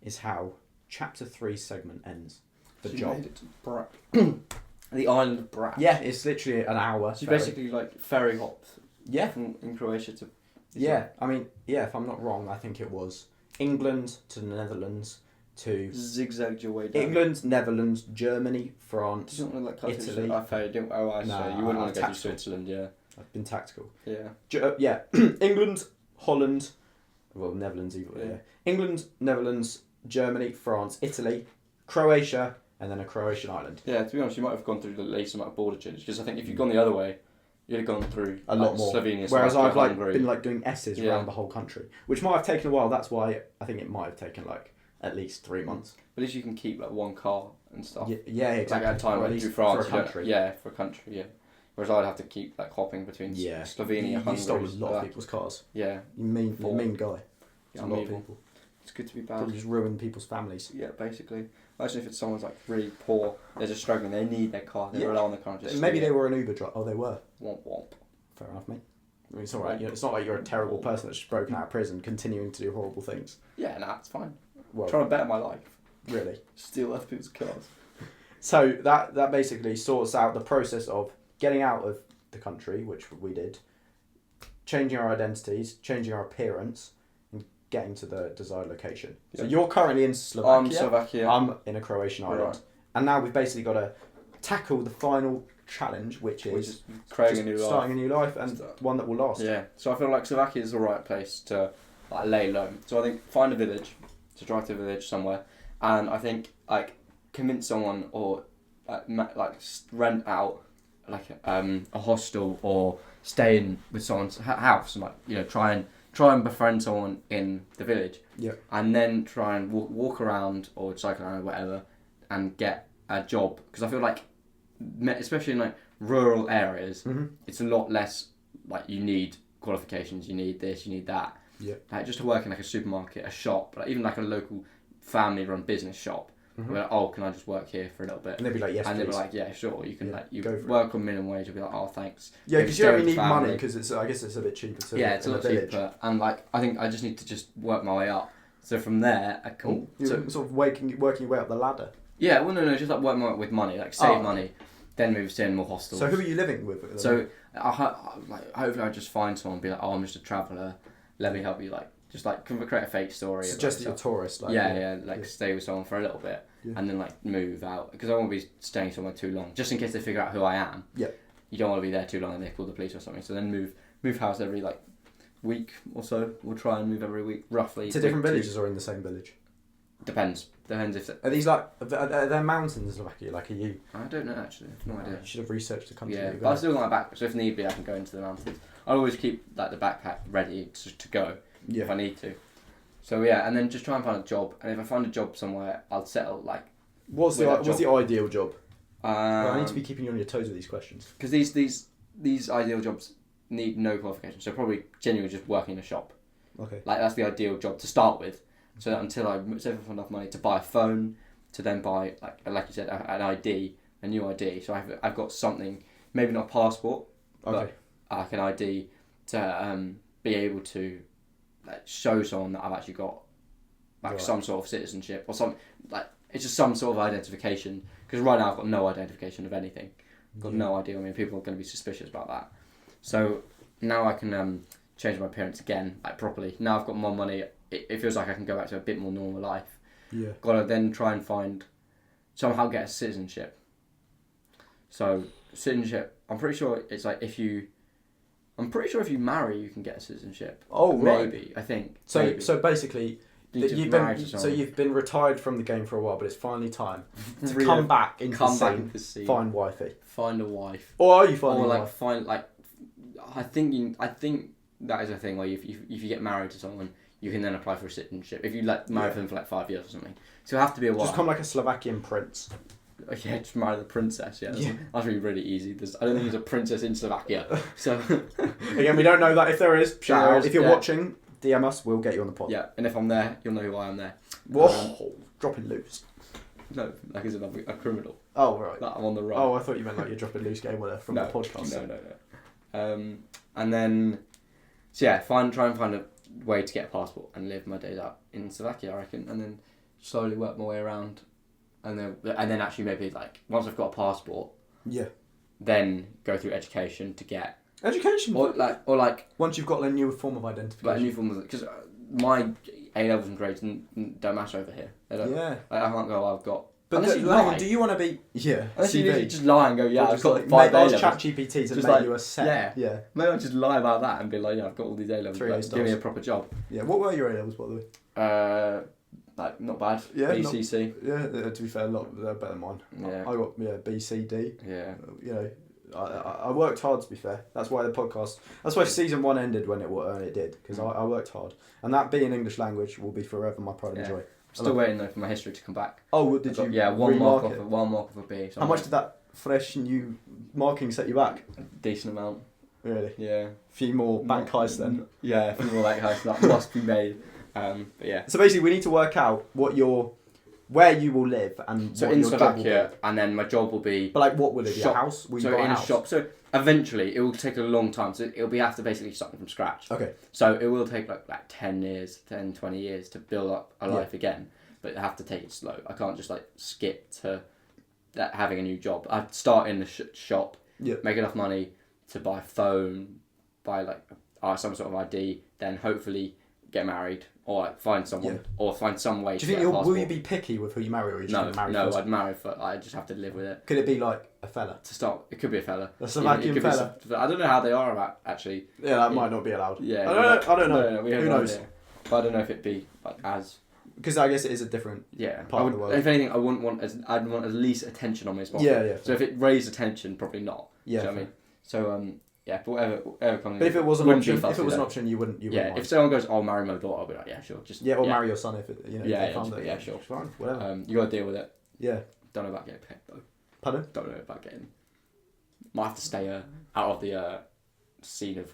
Speaker 1: is how Chapter 3 segment ends. The job.
Speaker 2: Made it to Brach. The island of Brach.
Speaker 1: Yeah, it's literally an hour.
Speaker 2: So you basically ferry hopped.
Speaker 1: Yeah.
Speaker 2: From in Croatia to.
Speaker 1: I mean, if I'm not wrong, I think it was England to the Netherlands to
Speaker 2: zigzagged your way down.
Speaker 1: England, Netherlands, Germany, France,
Speaker 2: You don't want to
Speaker 1: Italy.
Speaker 2: I say you wouldn't want to go to Switzerland, yeah.
Speaker 1: I've been tactical.
Speaker 2: Yeah.
Speaker 1: England, Holland, Netherlands either. Yeah. England, Netherlands, Germany, France, Italy, Croatia, and then a Croatian island.
Speaker 2: Yeah, to be honest, you might have gone through the least amount of border change, because I think if you'd gone the other way, you'd have gone through
Speaker 1: a lot more.
Speaker 2: Slovenia,
Speaker 1: Whereas I've
Speaker 2: Hungary.
Speaker 1: been doing S's around the whole country, which might have taken a while. That's why I think it might have taken at least 3 months.
Speaker 2: But at least you can keep like one car and stuff.
Speaker 1: Yeah, exactly.
Speaker 2: Like at a time when you do France,
Speaker 1: for a country.
Speaker 2: for a country, yeah. Whereas I'd have to keep like hopping between Slovenia, Hungary.
Speaker 1: You stole a lot of people's cars.
Speaker 2: Yeah.
Speaker 1: You mean guy.
Speaker 2: Yeah,
Speaker 1: a lot of people.
Speaker 2: It's good to be bad.
Speaker 1: Probably just ruin people's families.
Speaker 2: Yeah, basically. Imagine if it's someone's like really poor, they're just struggling, they need their car, they rely on the car.
Speaker 1: Maybe they were an Uber driver. Oh, they were.
Speaker 2: Womp womp.
Speaker 1: Fair enough, mate. I mean, it's alright. It's not like you're a terrible person that's just broken out of prison, continuing to do horrible things.
Speaker 2: Yeah, nah, it's fine.
Speaker 1: Well,
Speaker 2: trying to better my life.
Speaker 1: Really?
Speaker 2: Steal other people's cars.
Speaker 1: So that basically sorts out the process of getting out of the country, which we did, changing our identities, changing our appearance, and getting to the desired location. So you're currently in Slovakia.
Speaker 2: I'm Slovakia.
Speaker 1: I'm in a Croatian island.
Speaker 2: Right.
Speaker 1: And now we've basically got to tackle the final challenge, which is
Speaker 2: creating a new life.
Speaker 1: Starting a new life, and one that will last.
Speaker 2: Yeah, so I feel like Slovakia is the right place to like lay low. So I think find a village, to drive to a village somewhere, and I think like convince someone or rent out like a hostel or stay in with someone's house and like try and befriend someone in the village.
Speaker 1: Yeah.
Speaker 2: And then try and walk around or cycle around or whatever and get a job, because I feel like especially in like rural areas, it's a lot less like you need qualifications, you need this, you need that.
Speaker 1: Yeah.
Speaker 2: Like just to work in like a supermarket, a shop, like even like a local family-run business shop. Where like, oh, can I just work here for a little bit?
Speaker 1: And they'd be like, yes,
Speaker 2: and
Speaker 1: please.
Speaker 2: they'd be like, yeah, sure. You can you
Speaker 1: go for
Speaker 2: work on minimum wage. You'll be like, oh, thanks.
Speaker 1: Yeah, because you don't really need money, because I guess it's a bit cheaper to
Speaker 2: it's a lot cheaper. And like I think I just need to just work my way up. So from there, I can
Speaker 1: you're sort of working your way up the ladder.
Speaker 2: Yeah, well, no, just like work my way up with money, like save money, then move to more hostels.
Speaker 1: So who are you living with?
Speaker 2: So hopefully I just find someone and be like, oh, I'm just a traveller. Let me help you, just create a fake story.
Speaker 1: Suggest that you're a tourist.
Speaker 2: Stay with someone for a little bit. Yeah. And then move out, because I won't be staying somewhere too long, just in case they figure out who I am.
Speaker 1: Yeah.
Speaker 2: You don't want to be there too long and they call the police or something. So then move house every week or so. We'll try and move every week roughly.
Speaker 1: To different villages or in the same village?
Speaker 2: Depends if
Speaker 1: are these are there mountains in Slovakia? Are you?
Speaker 2: I don't know actually. I have no idea.
Speaker 1: You should have researched the country.
Speaker 2: Yeah, but I still got my backpack, so if need be, I can go into the mountains. I always keep the backpack ready to go if I need to. So yeah, and then just try and find a job, and if I find a job somewhere, I'll settle
Speaker 1: What's the ideal job? I need to be keeping you on your toes with these questions.
Speaker 2: Because these ideal jobs need no qualifications, so probably genuinely just working in a shop.
Speaker 1: Okay.
Speaker 2: That's the ideal job to start with. So that until I save up enough money to buy a phone, to then buy like you said an ID, a new ID. So I've got something, maybe not a passport, but like an ID to be able to show someone that I've actually got some sort of citizenship or some it's just some sort of identification, because right now I've got no identification of anything. I've got no idea. I mean, people are going to be suspicious about that. So now I can change my appearance again, properly. Now I've got more money. It feels like I can go back to a bit more normal life.
Speaker 1: Yeah.
Speaker 2: Got to then try and somehow get a citizenship. So citizenship, I'm pretty sure it's if you marry, you can get a citizenship.
Speaker 1: Oh, right.
Speaker 2: Maybe, I think.
Speaker 1: So
Speaker 2: maybe.
Speaker 1: So basically, you've been retired from the game for a while, but it's finally time to come back into the scene. Find wifey.
Speaker 2: Find a wife.
Speaker 1: Or are you finding a wife?
Speaker 2: Find I think that is a thing where if you get married to someone, you can then apply for a citizenship. If you marry them for 5 years or something, so you have to be a while.
Speaker 1: Just become like a Slovakian prince.
Speaker 2: Yeah, just marry the princess. Yeah, that's really easy. I don't think there's a princess in Slovakia. So
Speaker 1: again, we don't know that. If there is, shout out. If you're watching, DM us. We'll get you on the pod.
Speaker 2: Yeah, and if I'm there, you'll know who I am there.
Speaker 1: Whoa, dropping loose.
Speaker 2: No, as in a criminal.
Speaker 1: Oh right.
Speaker 2: That I'm on the run.
Speaker 1: Oh, I thought you meant you're dropping loose game winner from the podcast.
Speaker 2: No. And then, try and find a way to get a passport and live my days out in Slovakia, I reckon, and then slowly work my way around. And then actually maybe once I've got a passport, then go through education to get or
Speaker 1: once you've got a new form of identification.
Speaker 2: A new form of, because my A levels and grades don't matter over here. They don't, I can't go. I've got.
Speaker 1: But do you want to be? Yeah.
Speaker 2: Unless you just lie and go, I've got 5 A levels.
Speaker 1: ChatGPT to make you a set.
Speaker 2: Yeah. Maybe I'll just lie about that and be like, I've got all these A levels. Give me a proper job.
Speaker 1: Yeah. What were your A levels, by the way?
Speaker 2: Not bad.
Speaker 1: Yeah,
Speaker 2: BCC.
Speaker 1: To be fair, they're better than mine.
Speaker 2: Yeah.
Speaker 1: I got BCD.
Speaker 2: Yeah.
Speaker 1: I worked hard, to be fair. That's why season 1 ended when it did, because I worked hard, and that being English language will be forever my pride and joy.
Speaker 2: Still waiting though for my history to come back.
Speaker 1: Oh, what did you?
Speaker 2: Yeah, one mark off a B. So
Speaker 1: How much did that fresh new marking set you back?
Speaker 2: Decent amount.
Speaker 1: Really?
Speaker 2: Yeah.
Speaker 1: A few more bank heists then.
Speaker 2: Yeah, a few more bank heists that must be made. But yeah.
Speaker 1: So basically, we need to work out where you will live and
Speaker 2: so
Speaker 1: what
Speaker 2: in
Speaker 1: your job will
Speaker 2: Slovakia,
Speaker 1: be.
Speaker 2: and then my job will be.
Speaker 1: But like, what will it be?
Speaker 2: Shop.
Speaker 1: A house? Will you
Speaker 2: So
Speaker 1: buy
Speaker 2: in
Speaker 1: a
Speaker 2: a
Speaker 1: house?
Speaker 2: shop. So eventually, it will take a long time. So it'll be have to basically start from scratch.
Speaker 1: Okay.
Speaker 2: So it will take like 10 years, 10, 20 years to build up a life again. But I have to take it slow. I can't just like skip to having a new job. I'd start in the shop, make enough money to buy a phone, buy like some sort of ID, then hopefully get married or like find someone or find some way.
Speaker 1: Do you think will you be picky with who you marry, or are you just going to marry first?
Speaker 2: I'd marry first. I just have to live with it.
Speaker 1: Could it be like a fella?
Speaker 2: To start, it could be a fella.
Speaker 1: A Slovakian fella.
Speaker 2: I don't know how they are about actually.
Speaker 1: Yeah, that might not be allowed.
Speaker 2: Yeah,
Speaker 1: I don't know.
Speaker 2: No,
Speaker 1: who knows?
Speaker 2: Idea. But I don't know if it'd be like as.
Speaker 1: Because I guess it is a different part of the world.
Speaker 2: If anything, I'd want at least attention on me as possible.
Speaker 1: Yeah.
Speaker 2: So if it raised attention, probably not.
Speaker 1: Yeah.
Speaker 2: Do you know what I mean? So yeah, but whatever comes.
Speaker 1: But if it was an option, you wouldn't. You wouldn't mind.
Speaker 2: If someone goes, "I'll marry my daughter," I'll be like, "Yeah, sure."
Speaker 1: Marry your son if it.
Speaker 2: Sure.
Speaker 1: Fine, whatever.
Speaker 2: You gotta deal with it.
Speaker 1: Yeah.
Speaker 2: Don't know about getting picked though.
Speaker 1: Pardon?
Speaker 2: Don't know about getting. Might have to stay out of the scene of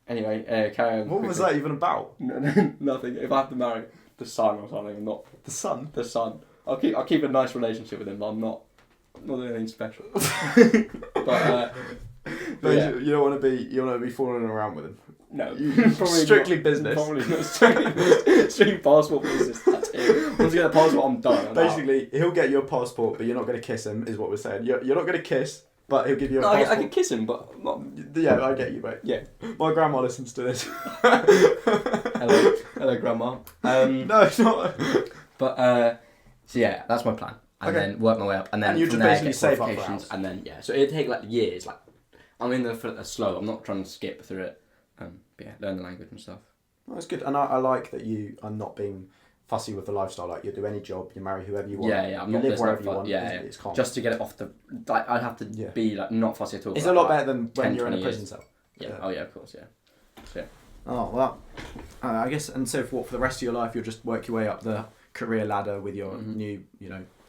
Speaker 2: Anyway, carry on.
Speaker 1: What was that even about?
Speaker 2: Nothing. If I have to marry the son or something, I'm not
Speaker 1: the son.
Speaker 2: The son. I'll keep a nice relationship with him, but I'm not doing anything special. but
Speaker 1: you don't want to be fooling around with him.
Speaker 2: No,
Speaker 1: strictly business.
Speaker 2: Probably not strictly passport business. That's it. Once you get the passport, I'm done.
Speaker 1: Basically, he'll get you a passport, but you're not going to kiss him. Is what we're saying. You're not going to kiss, but he'll give you a passport.
Speaker 2: I can kiss him, but not.
Speaker 1: Yeah, I get you, mate.
Speaker 2: Yeah,
Speaker 1: my grandma listens to this.
Speaker 2: Hello, grandma.
Speaker 1: No, it's not.
Speaker 2: But so yeah, that's my plan, and then work my way up, and then
Speaker 1: you
Speaker 2: from
Speaker 1: just
Speaker 2: there
Speaker 1: basically
Speaker 2: get
Speaker 1: save up for a
Speaker 2: qualifications,
Speaker 1: house.
Speaker 2: and then so it'd take like years. Like I'm in there for slow. I'm not trying to skip through it. But yeah, learn the language and stuff.
Speaker 1: Well, that's good, and I like that you are not being fussy with the lifestyle. Like you do any job, you marry whoever you want.
Speaker 2: Yeah.
Speaker 1: You live wherever you want.
Speaker 2: Yeah,
Speaker 1: it's calm.
Speaker 2: Just to get it off the. Like I'd have to be like not fussy at all.
Speaker 1: It's a lot better than when you're in a prison cell.
Speaker 2: Yeah. Oh yeah, of course. Yeah. So,
Speaker 1: oh well, I guess, and so for the rest of your life, you'll just work your way up the career ladder with your new,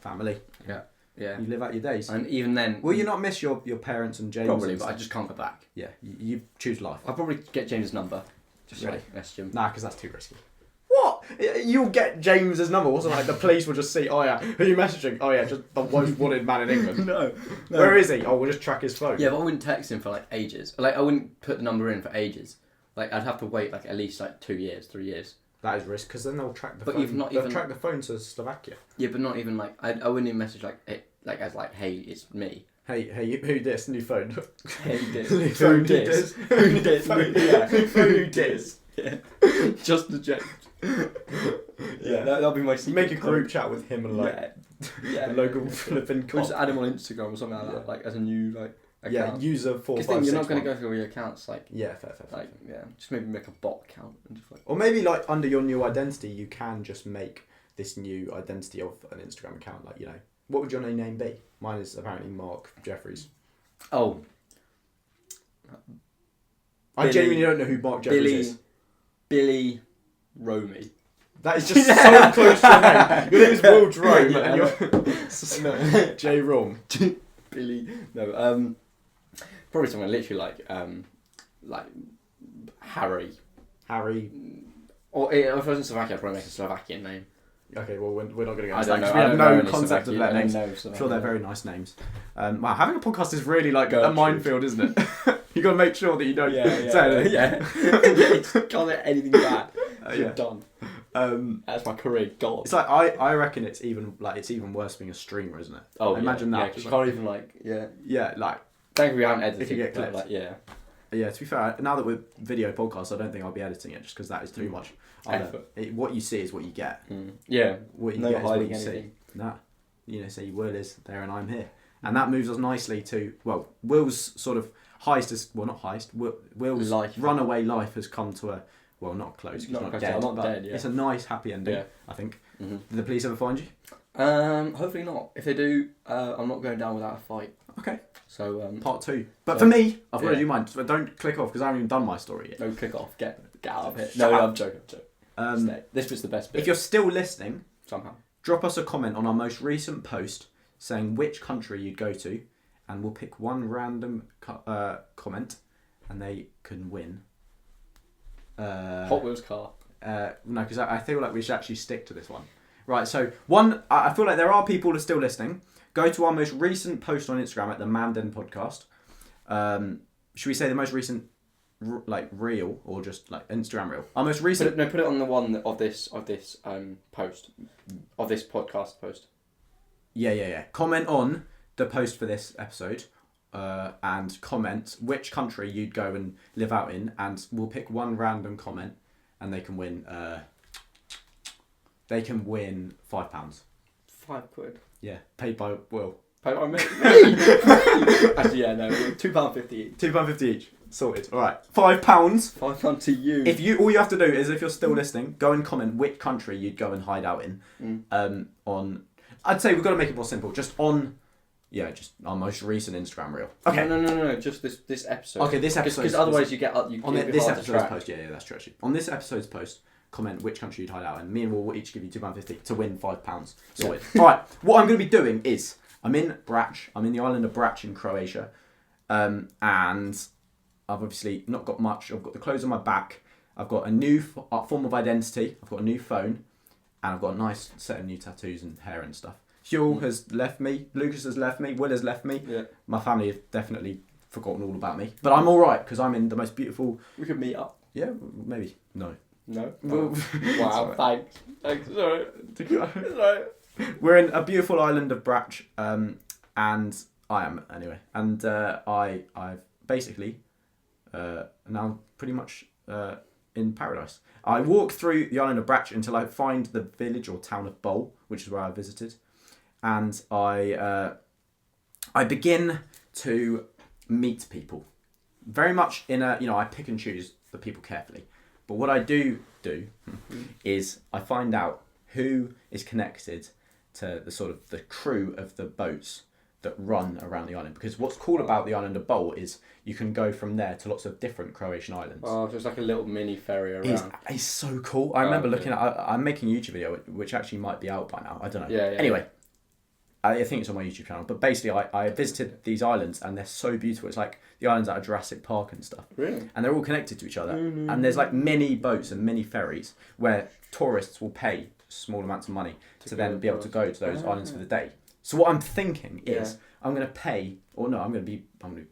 Speaker 1: family.
Speaker 2: Yeah. Yeah.
Speaker 1: You live out your days.
Speaker 2: And even then,
Speaker 1: will you not miss your parents and James?
Speaker 2: Probably, but I just can't go back.
Speaker 1: Yeah, you choose life.
Speaker 2: I'll probably get James's number. Just
Speaker 1: really?
Speaker 2: Message him.
Speaker 1: Nah, because that's too risky. What? You'll get James's number. Wasn't like the police will just see. Oh yeah, who are you messaging? Oh yeah, just the most wanted man in England.
Speaker 2: No.
Speaker 1: Where is he? Oh, we'll just track his phone.
Speaker 2: Yeah, but I wouldn't text him for like ages. Like I wouldn't put the number in for ages. Like I'd have to wait like at least like 2 years, 3 years.
Speaker 1: That is risk because then they'll track the phone.
Speaker 2: But
Speaker 1: they'll track the phone to Slovakia.
Speaker 2: Yeah, but not even like I wouldn't even message like it like as like hey it's me.
Speaker 1: Hey, who dis? New phone.
Speaker 2: Hey, dis.
Speaker 1: Who dis?
Speaker 2: Who dis?
Speaker 1: Yeah. Who dis?
Speaker 2: Yeah. Just the joke. Yeah, that'll be my secret.
Speaker 1: Make a group chat with him and the local Philippine
Speaker 2: cop. Or just add him on Instagram or something like that, like as a new account.
Speaker 1: Yeah, user 456.
Speaker 2: You're not going to go through all your accounts fair.
Speaker 1: Like
Speaker 2: just maybe make a bot account and just
Speaker 1: or maybe like under your new identity, you can just make this new identity of an Instagram account. Like what would your name be? Mine is apparently Mark Jeffries.
Speaker 2: Oh.
Speaker 1: I genuinely don't know who Mark Jeffries is.
Speaker 2: Billy Romy.
Speaker 1: That is just so close to your name. Your name is Will Jerome and you're J. Rom.
Speaker 2: Billy. No. Probably something literally like Harry.
Speaker 1: Harry.
Speaker 2: Or if I was in Slovakia, I'd probably make a Slovakian name.
Speaker 1: Okay, well, we're not going to go
Speaker 2: into
Speaker 1: that
Speaker 2: because
Speaker 1: we have no concept of their names. I'm sure they're very nice names. Wow, having a podcast is really like a minefield, isn't it? You got to make sure that you don't say anything.
Speaker 2: Yeah. Can't say anything bad. You're done. That's my career gone.
Speaker 1: It's like I reckon it's even worse being a streamer, isn't it?
Speaker 2: Oh,
Speaker 1: imagine that.
Speaker 2: Because you can't even Thankfully, we haven't edited.
Speaker 1: If you get clips.
Speaker 2: Yeah,
Speaker 1: to be fair, now that we're video podcasts, I don't think I'll be editing it just because that is too much effort. What you see is what you get.
Speaker 2: Yeah.
Speaker 1: What you get is what you see. Nah. So Will is there and I'm here. And that moves us nicely to, Will's sort of Will's runaway life has come to a, not close, he's not dead, but it's a nice happy ending, I think. Did the police ever find you?
Speaker 2: Hopefully not. If they do, I'm not going down without a fight.
Speaker 1: Okay.
Speaker 2: So
Speaker 1: part 2. But for me, I've got to do mine. So don't click off because I haven't even done my story yet.
Speaker 2: No, click off. Get out of here. No, I'm joking. This was the best bit.
Speaker 1: If you're still listening
Speaker 2: somehow.
Speaker 1: Drop us a comment on our most recent post saying which country you'd go to, and we'll pick one random comment, and they can win.
Speaker 2: Hot Wheels car.
Speaker 1: No, because I feel like we should actually stick to this one. Right, so one, I feel like there are people who are still listening. Go to our most recent post on Instagram at the Manden Podcast. Should we say the most recent, reel or just like Instagram reel? Our most recent.
Speaker 2: Put it on the one of this post, of this podcast post.
Speaker 1: Yeah. Comment on the post for this episode, and comment which country you'd go and live out in, and we'll pick one random comment, and they can win. They can win £5.
Speaker 2: £5.
Speaker 1: Yeah, paid by Will.
Speaker 2: Paid by me. Actually, yeah, no, £2.50 each.
Speaker 1: £2.50 each. Sorted. All right, £5.
Speaker 2: £5 to you.
Speaker 1: All you have to do is, if you're still listening, go and comment which country you'd go and hide out in. On, I'd say we've got to make it more simple. Just on, just our most recent Instagram reel. Okay.
Speaker 2: No. Just this episode.
Speaker 1: Okay, this episode.
Speaker 2: Because otherwise you on
Speaker 1: this episode's post. Yeah, that's true. Actually, on this episode's post, comment which country you'd hide out in. Me and Will will each give you £2.50 to win £5. Sorted. Yeah. All right. What I'm going to be doing is I'm in Brač. I'm in the island of Brač in Croatia, and I've obviously not got much. I've got the clothes on my back. I've got a new form of identity. I've got a new phone, and I've got a nice set of new tattoos and hair and stuff. Huel has left me. Lucas has left me. Will has left me. Yeah. My family have definitely forgotten all about me. But I'm all right because I'm in the most beautiful.
Speaker 2: We could meet up.
Speaker 1: Yeah, maybe. No.
Speaker 2: No. Wow. Thanks. Sorry.
Speaker 1: Sorry. We're in a beautiful island of Brač, and I am anyway. And I've basically now pretty much in paradise. I walk through the island of Brač until I find the village or town of Bol, which is where I visited, and I begin to meet people. Very much in a, I pick and choose the people carefully. But what I do is I find out who is connected to the sort of the crew of the boats that run around the island. Because what's cool about the island of Bol is you can go from there to lots of different Croatian islands.
Speaker 2: Oh, so it's like a little mini ferry around.
Speaker 1: It's so cool. I remember looking at. I'm making a YouTube video which actually might be out by now. I don't know.
Speaker 2: Yeah.
Speaker 1: Anyway. I think it's on my YouTube channel, but basically I visited these islands and they're so beautiful. It's like the islands out of Jurassic Park and stuff.
Speaker 2: Really?
Speaker 1: And they're all connected to each other. Mm-hmm. And there's like mini boats and mini ferries where tourists will pay small amounts of money to then be able to go to those islands for the day. So what I'm thinking is I'm going to pay, or no, I'm going to be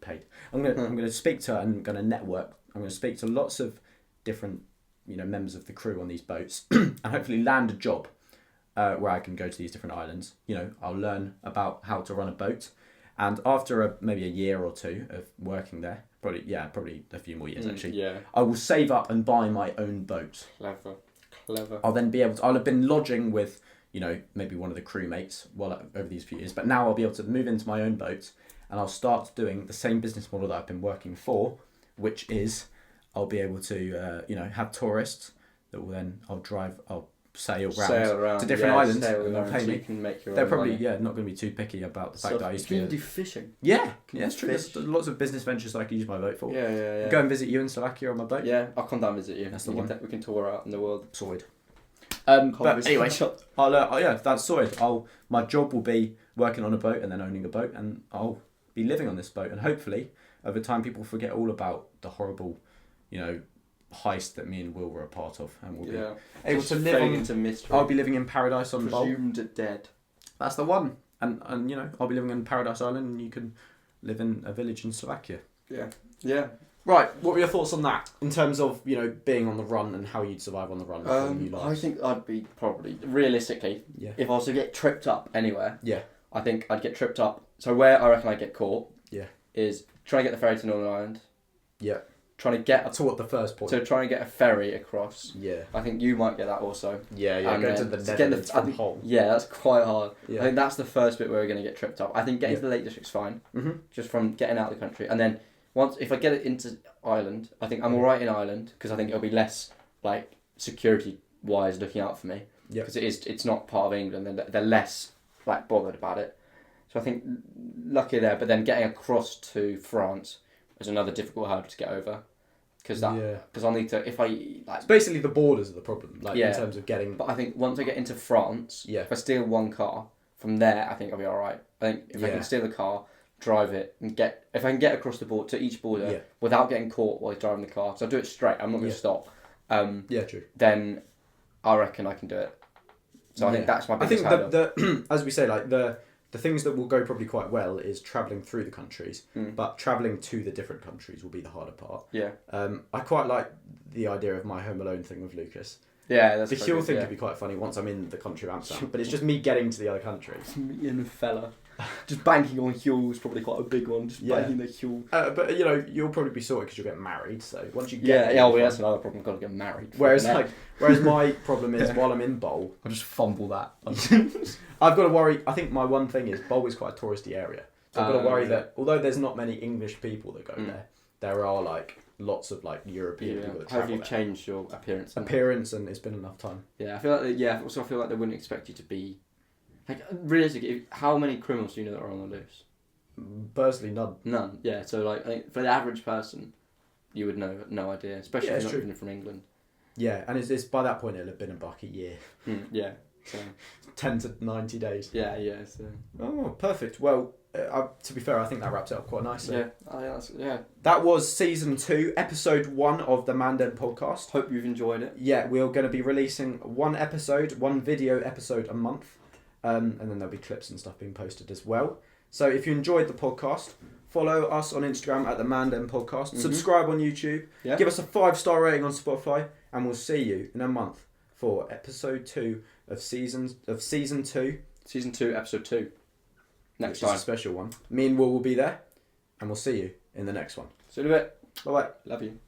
Speaker 1: paid. I'm going to speak to, I'm going to network. I'm going to speak to lots of different, members of the crew on these boats and hopefully land a job. Where I can go to these different islands. I'll learn about how to run a boat, and after maybe a year or two of working there, probably a few more years actually.
Speaker 2: Yeah.
Speaker 1: I will save up and buy my own boat.
Speaker 2: Clever.
Speaker 1: I'll then be able to. I'll have been lodging with, maybe one of the crewmates over these few years, but now I'll be able to move into my own boat, and I'll start doing the same business model that I've been working for, which is I'll be able to have tourists that will then I'll sail around to different islands and they'll pay me.
Speaker 2: You can make your
Speaker 1: They're
Speaker 2: own
Speaker 1: probably
Speaker 2: money.
Speaker 1: not going to be too picky about the fact that I used to be.
Speaker 2: Can you do fishing?
Speaker 1: Yeah, it's true. There's lots of business ventures that I can use my boat for.
Speaker 2: Yeah.
Speaker 1: Go and visit you in Slovakia on my boat.
Speaker 2: Yeah, I'll come down and visit you.
Speaker 1: That's the one.
Speaker 2: We can tour out in the world.
Speaker 1: Sorted. But anyway, that's sorted. My job will be working on a boat and then owning a boat, and I'll be living on this boat, and hopefully over time people forget all about the horrible, heist that me and Will were a part of, and we'll be able to live
Speaker 2: into mystery.
Speaker 1: I'll be living in paradise on Bol.
Speaker 2: Presumed dead.
Speaker 1: That's the one. And I'll be living in Paradise Island, and you can live in a village in Slovakia.
Speaker 2: Yeah.
Speaker 1: Right. What were your thoughts on that in terms of being on the run and how you'd survive on the run?
Speaker 2: I think I'd be probably realistically, if I was to get tripped up anywhere.
Speaker 1: Yeah.
Speaker 2: I think I'd get tripped up. So where I reckon I'd get caught.
Speaker 1: Yeah.
Speaker 2: Is trying to get the ferry to Northern Ireland.
Speaker 1: Yeah.
Speaker 2: Trying to get
Speaker 1: the first point.
Speaker 2: So trying to get a ferry across.
Speaker 1: Yeah.
Speaker 2: I think you might get that also.
Speaker 1: Yeah. Go to the Netherlands from Hull.
Speaker 2: Yeah, that's quite hard.
Speaker 1: Yeah.
Speaker 2: I think that's the first bit where we're going to get tripped up. I think getting to the Lake District's fine.
Speaker 1: Mm-hmm.
Speaker 2: Just from getting out of the country, and then if I get it into Ireland, I think I'm alright in Ireland because I think it'll be less security wise looking out for me.
Speaker 1: Yeah.
Speaker 2: Because it's not part of England, and they're less bothered about it. So I think lucky there, but then getting across to France is another difficult hurdle to get over. because I'll need to if I like.
Speaker 1: It's basically the borders are the problem, like in terms of getting.
Speaker 2: But I think once I get into France, if I steal one car from there, I think I'll be all right. I think if I can steal a car, drive it, and if I can get across the border to each border without getting caught while driving the car, so I do it straight. I'm not going to stop.
Speaker 1: True.
Speaker 2: Then I reckon I can do it. So I think that's my biggest hurdle.
Speaker 1: the as we say, like the things that will go probably quite well is travelling through the countries, but travelling to the different countries will be the harder part.
Speaker 2: Yeah.
Speaker 1: I quite like the idea of my Home Alone thing with Lucas.
Speaker 2: Yeah, that's
Speaker 1: the Huel thing could be quite funny once I'm in the country of Amsterdam, but it's just me getting to the other country.
Speaker 2: Me and a fella. Just banking on Huel's probably quite a big one. Just banking the Huel.
Speaker 1: But you'll probably be sorted because you'll get married. So once you
Speaker 2: get that's another problem. I've got to get married.
Speaker 1: Whereas my problem is while I'm in Bowl,
Speaker 2: I'll just fumble that.
Speaker 1: I've got to worry. I think my one thing is Bowl is quite a touristy area, so I've got to worry that although there's not many English people that go there are like lots of like European people that travel.
Speaker 2: Have you changed your appearance?
Speaker 1: And it's been enough time.
Speaker 2: Yeah, I feel like also I feel like they wouldn't expect you to be. Like, realistically, how many criminals do you know that are on the loose?
Speaker 1: Personally, none.
Speaker 2: None, yeah. So, like, I think for the average person, you would know no idea, especially if you're not even from England.
Speaker 1: Yeah, and it's by that point it'll have been a year.
Speaker 2: Yeah. So
Speaker 1: 10 to 90 days.
Speaker 2: Yeah. So.
Speaker 1: Oh, perfect. Well, to be fair, I think that wraps it up quite nicely.
Speaker 2: Yeah.
Speaker 1: That was season 2, episode 1 of the Mandem podcast.
Speaker 2: Hope you've enjoyed it.
Speaker 1: Yeah, we're going to be releasing one video episode a month. And then there'll be clips and stuff being posted as well. So if you enjoyed the podcast, follow us on Instagram at the Mandem Podcast. Subscribe on YouTube. Yeah. Give us a 5-star rating on Spotify, and we'll see you in a month for episode 2 of season 2.
Speaker 2: Season 2, episode 2. Next time.
Speaker 1: It's a special one. Me and Will be there, and we'll see you in the next one.
Speaker 2: See you in a bit.
Speaker 1: Bye bye.
Speaker 2: Love you.